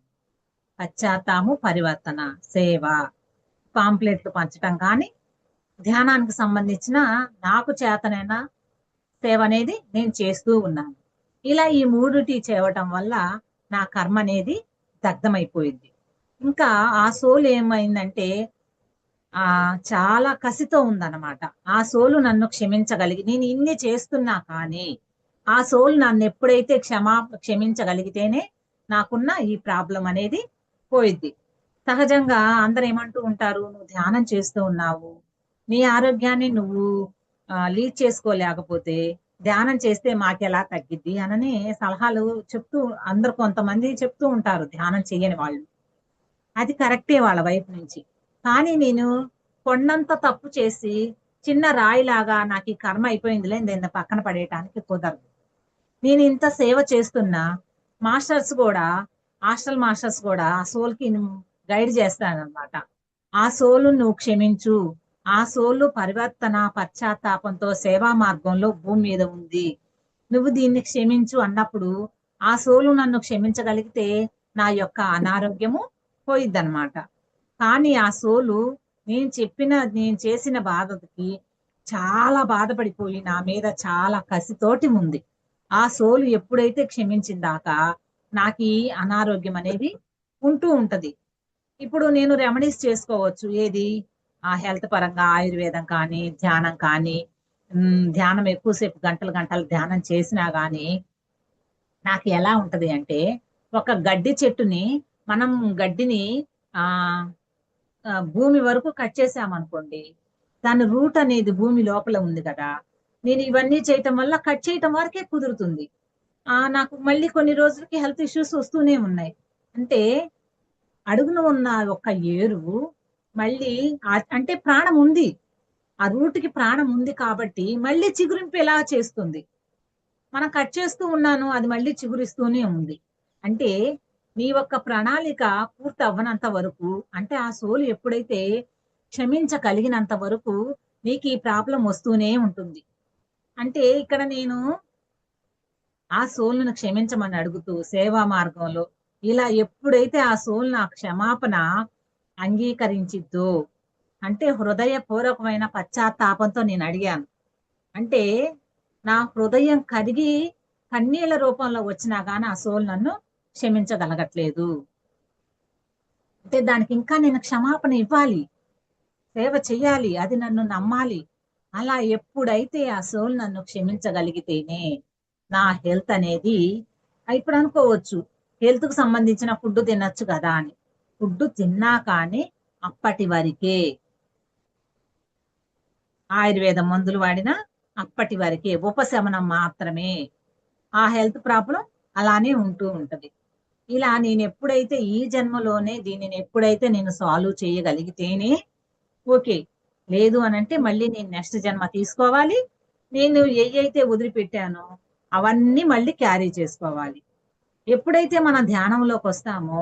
పశ్చాత్తాపము, పరివర్తన, సేవ, పాంప్లెట్లు పంచటం కానీ ధ్యానానికి సంబంధించిన నాకు చేతనైన సేవ అనేది నేను చేస్తూ ఉన్నాను. ఇలా ఈ 3 చేయటం వల్ల నా కర్మ అనేది దగ్ధమైపోయింది. ఇంకా ఆ సోలు ఏమైందంటే చాలా కసితో ఉందన్నమాట. ఆ సోలు నన్ను క్షమించగలిగి, నేను ఇన్ని చేస్తున్నా కానీ ఆ సోలు నన్ను ఎప్పుడైతే క్షమించగలిగితేనే నాకున్న ఈ ప్రాబ్లం అనేది పోయిద్ది. సహజంగా అందరు ఏమంటూ ఉంటారు, నువ్వు ధ్యానం చేస్తూ ఉన్నావు, నీ ఆరోగ్యాన్ని నువ్వు లీడ్ చేసుకోలేకపోతే ధ్యానం చేస్తే మాకెలా తగ్గిద్ది అనని సలహాలు చెప్తూ కొంతమంది చెప్తూ ఉంటారు ధ్యానం చేయని వాళ్ళు. అది కరెక్టే వాళ్ళ వైపు నుంచి. కానీ నేను కొండంత తప్పు చేసి చిన్న రాయిలాగా నాకు ఈ కర్మ అయిపోయిందిలే నేను పక్కన పడేయటానికి కుదరదు. నేను ఇంత సేవ చేస్తున్నా హాస్టల్ మాస్టర్స్ కూడా ఆ సోల్కి గైడ్ చేస్తానన్నమాట. ఆ సోలు నువ్వు క్షమించు, ఆ సోలు పరివర్తన పశ్చాత్తాపంతో సేవా మార్గంలో భూమి మీద ఉంది, నువ్వు దీన్ని క్షమించు అన్నప్పుడు ఆ సోలు నన్ను క్షమించగలిగితే నా యొక్క అనారోగ్యము పోయిద్దనమాట. కానీ ఆ సోలు నేను చేసిన బాధకి చాలా బాధపడిపోయి నా మీద చాలా కసితోటి ఉంది. ఆ సోలు ఎప్పుడైతే క్షమించిందాక నాకు ఈ అనారోగ్యం అనేది ఉంటూ ఉంటది. ఇప్పుడు నేను రెమెడీస్ చేసుకోవచ్చు, ఏది ఆ హెల్త్ పరంగా ఆయుర్వేదం కానీ ధ్యానం కానీ, ధ్యానం ఎక్కువసేపు గంటలు గంటలు ధ్యానం చేసినా గానీ నాకు ఎలా ఉంటది అంటే ఒక గడ్డి చెట్టుని మనం గడ్డిని ఆ భూమి వరకు కట్ చేసామనుకోండి, దాని రూట్ అనేది భూమి లోపల ఉంది కదా. నేను ఇవన్నీ చేయటం వల్ల కట్ చేయటం వరకే కుదురుతుంది. నాకు మళ్ళీ కొన్ని రోజులకి హెల్త్ ఇష్యూస్ వస్తూనే ఉన్నాయి. అంటే అడుగున ఉన్న ఒక ఏరువు మళ్ళీ అంటే ప్రాణం ఉంది, ఆ రూట్కి ప్రాణం ఉంది కాబట్టి మళ్ళీ చిగురింపు ఎలా చేస్తుంది. మనం కట్ చేస్తూ ఉన్నాను, అది మళ్ళీ చిగురిస్తూనే ఉంది. అంటే నీ యొక్క ప్రణాళిక పూర్తి అవ్వనంత వరకు, అంటే ఆ సోలు ఎప్పుడైతే క్షమించగలిగినంత వరకు నీకు ఈ ప్రాబ్లం వస్తూనే ఉంటుంది. అంటే ఇక్కడ నేను ఆ సోల్ను క్షమించమని అడుగుతూ సేవా మార్గంలో ఇలా ఎప్పుడైతే ఆ సోల్ నా క్షమాపణ అంగీకరించిద్దో, అంటే హృదయపూర్వకమైన పశ్చాత్తాపంతో నేను అడిగాను, అంటే నా హృదయం కరిగి కన్నీళ్ల రూపంలో వచ్చినా గానీ ఆ సోల్ నన్ను క్షమించగలగట్లేదు, అంటే దానికి ఇంకా నేను క్షమాపణ ఇవ్వాలి, సేవ చెయ్యాలి, అది నన్ను నమ్మాలి, అలా ఎప్పుడైతే ఆ సోల్ నన్ను క్షమించగలిగితేనే నా హెల్త్ అనేది ఇప్పుడు అనుకోవచ్చు హెల్త్ కు సంబంధించిన ఫుడ్ తినొచ్చు కదా అని. ఫుడ్ తిన్నా కానీ అప్పటి వరకే, ఆయుర్వేద మందులు వాడినా అప్పటి వరకే, ఉపశమనం మాత్రమే. ఆ హెల్త్ ప్రాబ్లం అలానే ఉంటూ ఉంటది. ఇలా నేను ఎప్పుడైతే ఈ జన్మలోనే దీనిని ఎప్పుడైతే నేను సాల్వ్ చేయగలిగితేనే ఓకే. లేదు అనంటే మళ్ళీ నేను నెక్స్ట్ జన్మ తీసుకోవాలి. నేను ఏయైతే వదిలిపెట్టానో అవన్నీ మళ్ళీ క్యారీ చేసుకోవాలి. ఎప్పుడైతే మనం ధ్యానంలోకి వస్తామో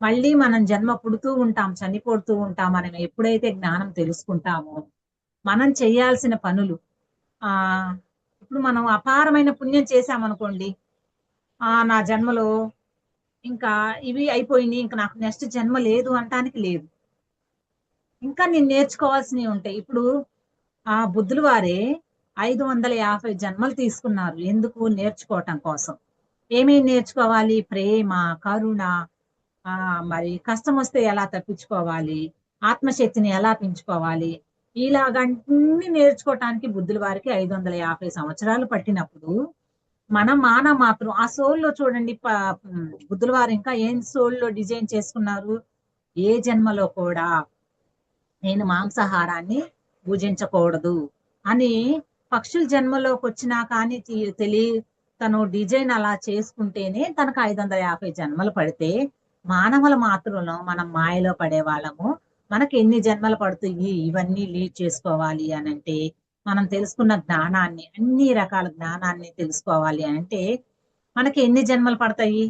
మళ్ళీ మనం జన్మ పుడుతూ ఉంటాం, చనిపోతూ ఉంటాం. మనం ఎప్పుడైతే జ్ఞానం తెలుసుకుంటామో మనం చేయాల్సిన పనులు ఆ ఇప్పుడు మనం అపారమైన పుణ్యం చేశామనుకోండి, నా జన్మలో ఇంకా ఇవి అయిపోయినాయి, ఇంకా నాకు నెక్స్ట్ జన్మ లేదు అంటానికి లేదు. ఇంకా నేను నేర్చుకోవాల్సినవి ఉంటాయి. ఇప్పుడు బుద్ధులు వారే 550 జన్మలు తీసుకున్నారు. ఎందుకు? నేర్చుకోవటం కోసం. ఏమేమి నేర్చుకోవాలి? ప్రేమ, కరుణ, మరి కష్టం వస్తే ఎలా తప్పించుకోవాలి, ఆత్మశక్తిని ఎలా పెంచుకోవాలి, ఇలాగన్నీ నేర్చుకోవటానికి బుద్ధుల వారికి 550 సంవత్సరాలు పట్టినప్పుడు మన మానవ మాత్రం ఆ సోల్లో చూడండి. బుద్ధుల వారు ఇంకా ఏం సోల్లో డిజైన్ చేసుకున్నారు? ఏ జన్మలో కూడా నేను మాంసాహారాన్ని భుజించకూడదు అని పక్షుల జన్మలోకి వచ్చినా కానీ తను డిజైన్ అలా చేసుకుంటేనే తనకు 550 జన్మలు పడితే, మానవుల మాత్రంలో మనం మాయలో పడే వాళ్ళము. మనకి ఎన్ని జన్మలు పడుతాయి ఇవన్నీ లీడ్ చేసుకోవాలి అనంటే, మనం తెలుసుకున్న జ్ఞానాన్ని, అన్ని రకాల జ్ఞానాన్ని తెలుసుకోవాలి అంటే మనకి ఎన్ని జన్మలు పడతాయి?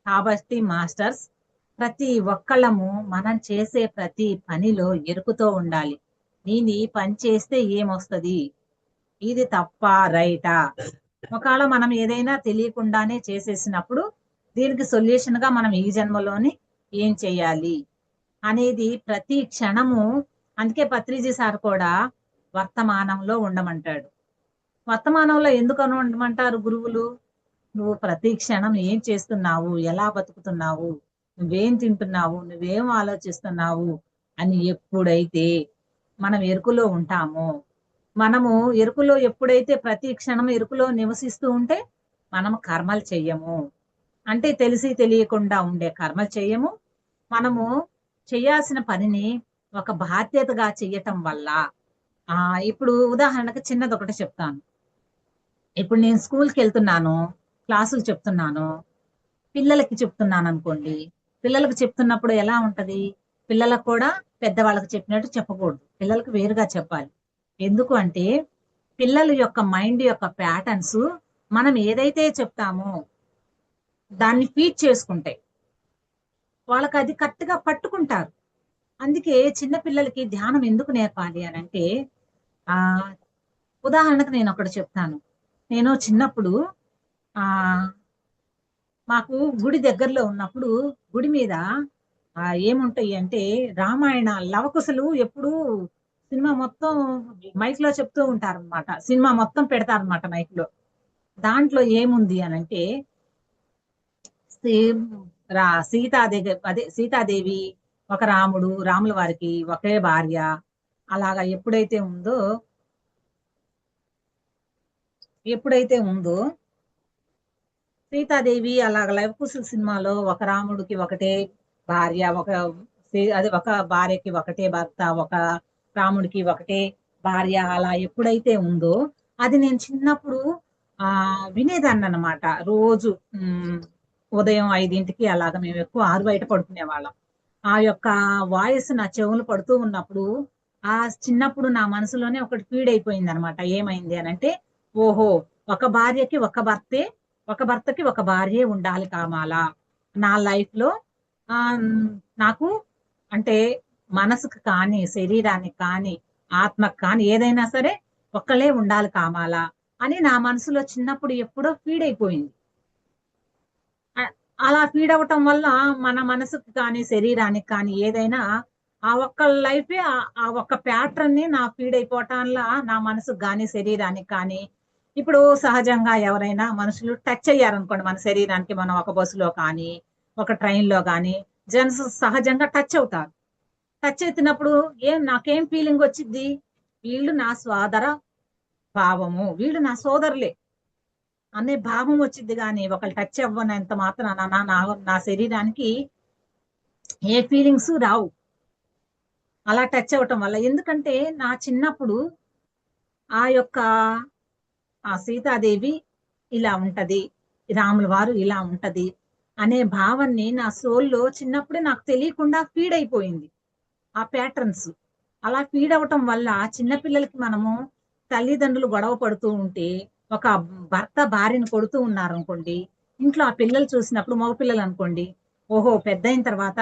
కాబట్టి మాస్టర్స్, ప్రతి ఒక్కళ్ళము మనం చేసే ప్రతి పనిలో ఎరుకుతో ఉండాలి. నేను ఈ పని చేస్తే ఏమొస్తుంది, ఇది తప్ప రైటా, ఒకవేళ మనం ఏదైనా తెలియకుండానే చేసేసినప్పుడు దీనికి సొల్యూషన్ గా మనం ఈ జన్మలోని ఏం చేయాలి అనేది ప్రతి క్షణము. అందుకే పత్రిజీ సార్ కూడా వర్తమానంలో ఉండమంటాడు. వర్తమానంలో ఎందుకు ఉండమంటారు గురువులు? నువ్వు ప్రతి క్షణం ఏం చేస్తున్నావు, ఎలా బతుకుతున్నావు, నువ్వేం తింటున్నావు, నువ్వేం ఆలోచిస్తున్నావు అని ఎప్పుడైతే మనం ఎరుకులో ఉంటామో, మనము ఎరుకులో ఎప్పుడైతే ప్రతి క్షణం ఎరుకులో నివసిస్తూ ఉంటే మనం కర్మలు చెయ్యము. అంటే తెలిసి తెలియకుండా ఉండే కర్మలు చెయ్యము. మనము చేయాల్సిన పనిని ఒక బాధ్యతగా చెయ్యటం వల్ల ఇప్పుడు ఉదాహరణకు చిన్నది ఒకటి చెప్తాను. ఇప్పుడు నేను స్కూల్కి వెళ్తున్నాను, క్లాసులు చెప్తున్నాను, పిల్లలకి చెప్తున్నాను అనుకోండి. పిల్లలకు చెప్తున్నప్పుడు ఎలా ఉంటది? పిల్లలకు కూడా పెద్దవాళ్ళకి చెప్పినట్టు చెప్పకూడదు, పిల్లలకు వేరుగా చెప్పాలి. ఎందుకు అంటే పిల్లల యొక్క మైండ్ యొక్క ప్యాటర్న్స్ మనం ఏదైతే చెప్తామో దాన్ని ఫీడ్ చేసుకుంటాయి. వాళ్ళకి అది కరెక్ట్ గా పట్టుకుంటారు. అందుకే చిన్న పిల్లలకి ధ్యానం ఎందుకు నేర్పాలి అని అంటే, ఆ ఉదాహరణకు నేను ఒకటి చెప్తాను. నేను చిన్నప్పుడు ఆ మాకు గుడి దగ్గరలో ఉన్నప్పుడు గుడి మీద ఏముంటాయి అంటే రామాయణ లవకుశలు ఎప్పుడు సినిమా మొత్తం మైక్ లో చెప్తూ ఉంటారన్నమాట. సినిమా మొత్తం పెడతారన్నమాట మైక్ లో. దాంట్లో ఏముంది అని అంటే సీతాదేవి, అదే సీతాదేవి, ఒక రాముడు, రాముల వారికి ఒకే భార్య, అలాగా ఎప్పుడైతే ఉందో సీతాదేవి అలాగ లవకుశుల సినిమాలో ఒక రాముడికి ఒకటే భార్య, ఒక భార్యకి ఒకటే భర్త, ఒక రాముడికి ఒకటే భార్య, అలా ఎప్పుడైతే ఉందో అది నేను చిన్నప్పుడు వినేదాన్ని అన్నమాట. రోజు ఉదయం 5ంటికి అలాగ మేము ఎక్కువ ఆరు బయట పడుకునే వాళ్ళం. ఆ యొక్క వాయిస్ నా చెవులు పడుతూ ఉన్నప్పుడు చిన్నప్పుడు నా మనసులోనే ఒకటి ఫీడ్ అయిపోయింది అనమాట. ఏమైంది అని అంటే, ఓహో, ఒక భార్యకి ఒక భర్తే, ఒక భర్తకి ఒక భార్యే ఉండాలి కామాలా. నా లైఫ్ లో నాకు అంటే మనసుకు కానీ, శరీరానికి కానీ, ఆత్మకు కానీ ఏదైనా సరే ఒక్కలే ఉండాలి కామాలా అని నా మనసులో చిన్నప్పుడు ఎప్పుడో ఫీడ్ అయిపోయింది. అలా ఫీడ్ అవటం వల్ల మన మనసుకు కానీ, శరీరానికి కానీ ఏదైనా ఆ ఒక్క లైఫే, ఆ ఒక్క ప్యాటర్న్ ని నా ఫీడ్ అయిపోవటంలా నా మనసుకు కానీ, శరీరానికి కానీ. ఇప్పుడు సహజంగా ఎవరైనా మనుషులు టచ్ అయ్యారనుకోండి మన శరీరానికి, మనం ఒక బస్సులో కానీ, ఒక ట్రైన్ లో కానీ జెంట్స్ సహజంగా టచ్ అవుతారు. టచ్ అవుతున్నప్పుడు నాకేం ఫీలింగ్ వచ్చింది? వీళ్ళు నా సోదర భావము, వీళ్ళు నా సోదరులే అనే భావం వచ్చింది. కానీ ఒకళ్ళు టచ్ అవ్వనంత మాత్రం నా శరీరానికి ఏ ఫీలింగ్స్ రావు అలా టచ్ అవ్వటం వల్ల. ఎందుకంటే నా చిన్నప్పుడు ఆ యొక్క ఆ సీతాదేవి ఇలా ఉంటది, రాముల వారు ఇలా ఉంటది అనే భావాన్ని నా సోల్లో చిన్నప్పుడే నాకు తెలియకుండా ఫీడ్ అయిపోయింది. ఆ ప్యాటర్న్స్ అలా ఫీడ్ అవటం వల్ల చిన్నపిల్లలకి మనము తల్లిదండ్రులు గొడవ పడుతూ ఉంటే, ఒక భర్త భార్యను కొడుతూ ఉన్నారు అనుకోండి, ఇంట్లో ఆ పిల్లలు చూసినప్పుడు, మగపిల్లలు అనుకోండి, ఓహో పెద్ద అయిన తర్వాత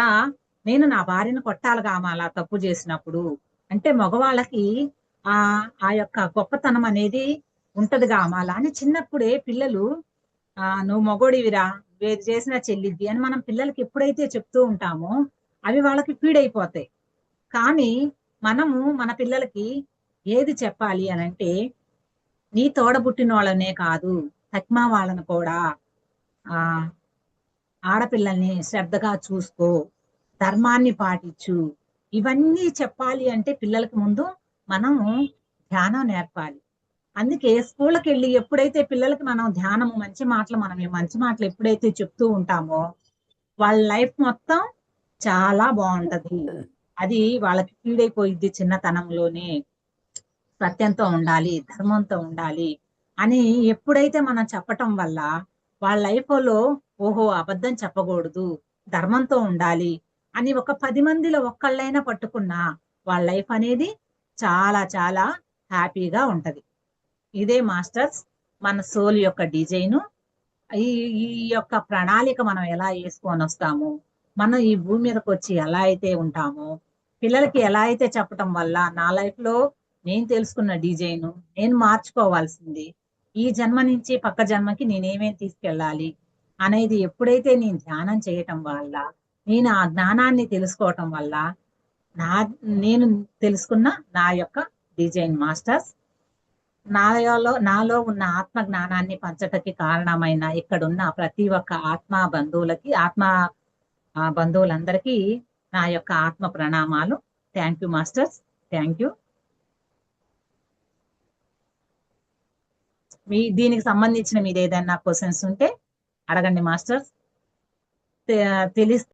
నేను నా భార్యను కొట్టాలిగా ఆమె అలా తప్పు చేసినప్పుడు, అంటే మగవాళ్ళకి ఆ ఆ యొక్క గొప్పతనం అనేది ఉంటదిగా ఆమె అలా అని చిన్నప్పుడే పిల్లలు నువ్వు మగోడివిరా, వేరు చేసినా చెల్లిద్ది అని మనం పిల్లలకి ఎప్పుడైతే చెప్తూ ఉంటామో అవి వాళ్ళకి ఫీడ్ అయిపోతాయి. కానీ మనము మన పిల్లలకి ఏది చెప్పాలి అని అంటే, నీ తోడబుట్టిన వాళ్ళనే కాదు, తక్మా వాళ్ళని కూడా ఆ ఆడపిల్లల్ని శ్రద్ధగా చూసుకో, ధర్మాన్ని పాటించు, ఇవన్నీ చెప్పాలి అంటే పిల్లలకి ముందు మనము ధ్యానం నేర్పాలి. అందుకే స్కూళ్ళకి వెళ్ళి ఎప్పుడైతే పిల్లలకి మనం ధ్యానము మనం ఈ మంచి మాటలు ఎప్పుడైతే చెప్తూ ఉంటామో వాళ్ళ లైఫ్ మొత్తం చాలా బాగుంటది. అది వాళ్ళకి ఫీడైపోయిద్ది చిన్నతనంలోనే. సత్యంతో ఉండాలి, ధర్మంతో ఉండాలి అని ఎప్పుడైతే మనం చెప్పటం వల్ల వాళ్ళ లైఫ్ లో ఓహో అబద్ధం చెప్పకూడదు, ధర్మంతో ఉండాలి అని ఒక 10 మందిలో ఒక్కళ్ళైనా పట్టుకున్నా వాళ్ళ లైఫ్ అనేది చాలా చాలా హ్యాపీగా ఉంటది. ఇదే మాస్టర్స్ మన సోల్ యొక్క డిజైను. ఈ ఈ యొక్క ప్రణాళిక మనం ఎలా వేసుకొని వస్తాము, మనం ఈ భూమి మీదకి వచ్చి ఎలా అయితే ఉంటామో, పిల్లలకి ఎలా అయితే చెప్పటం వల్ల నా లైఫ్ లో నేను తెలుసుకున్న డిజైను నేను మార్చుకోవాల్సింది, ఈ జన్మ నుంచి పక్క జన్మకి నేనేమేమి తీసుకెళ్ళాలి అనేది ఎప్పుడైతే నేను ధ్యానం చేయటం వల్ల, నేను ఆ జ్ఞానాన్ని తెలుసుకోవటం వల్ల నా నేను తెలుసుకున్న నా యొక్క డిజైన్ మాస్టర్స్ నాలో ఉన్న ఆత్మ జ్ఞానాన్ని పంచటకి కారణమైన ఇక్కడున్న ప్రతి ఒక్క ఆత్మ బంధువులందరికీ నా యొక్క ఆత్మ ప్రణామాలు. Thank you masters, thank you. దీనికి సంబంధించిన మీరు ఏదైనా క్వశ్చన్స్ ఉంటే అడగండి మాస్టర్స్. తెలిస్తే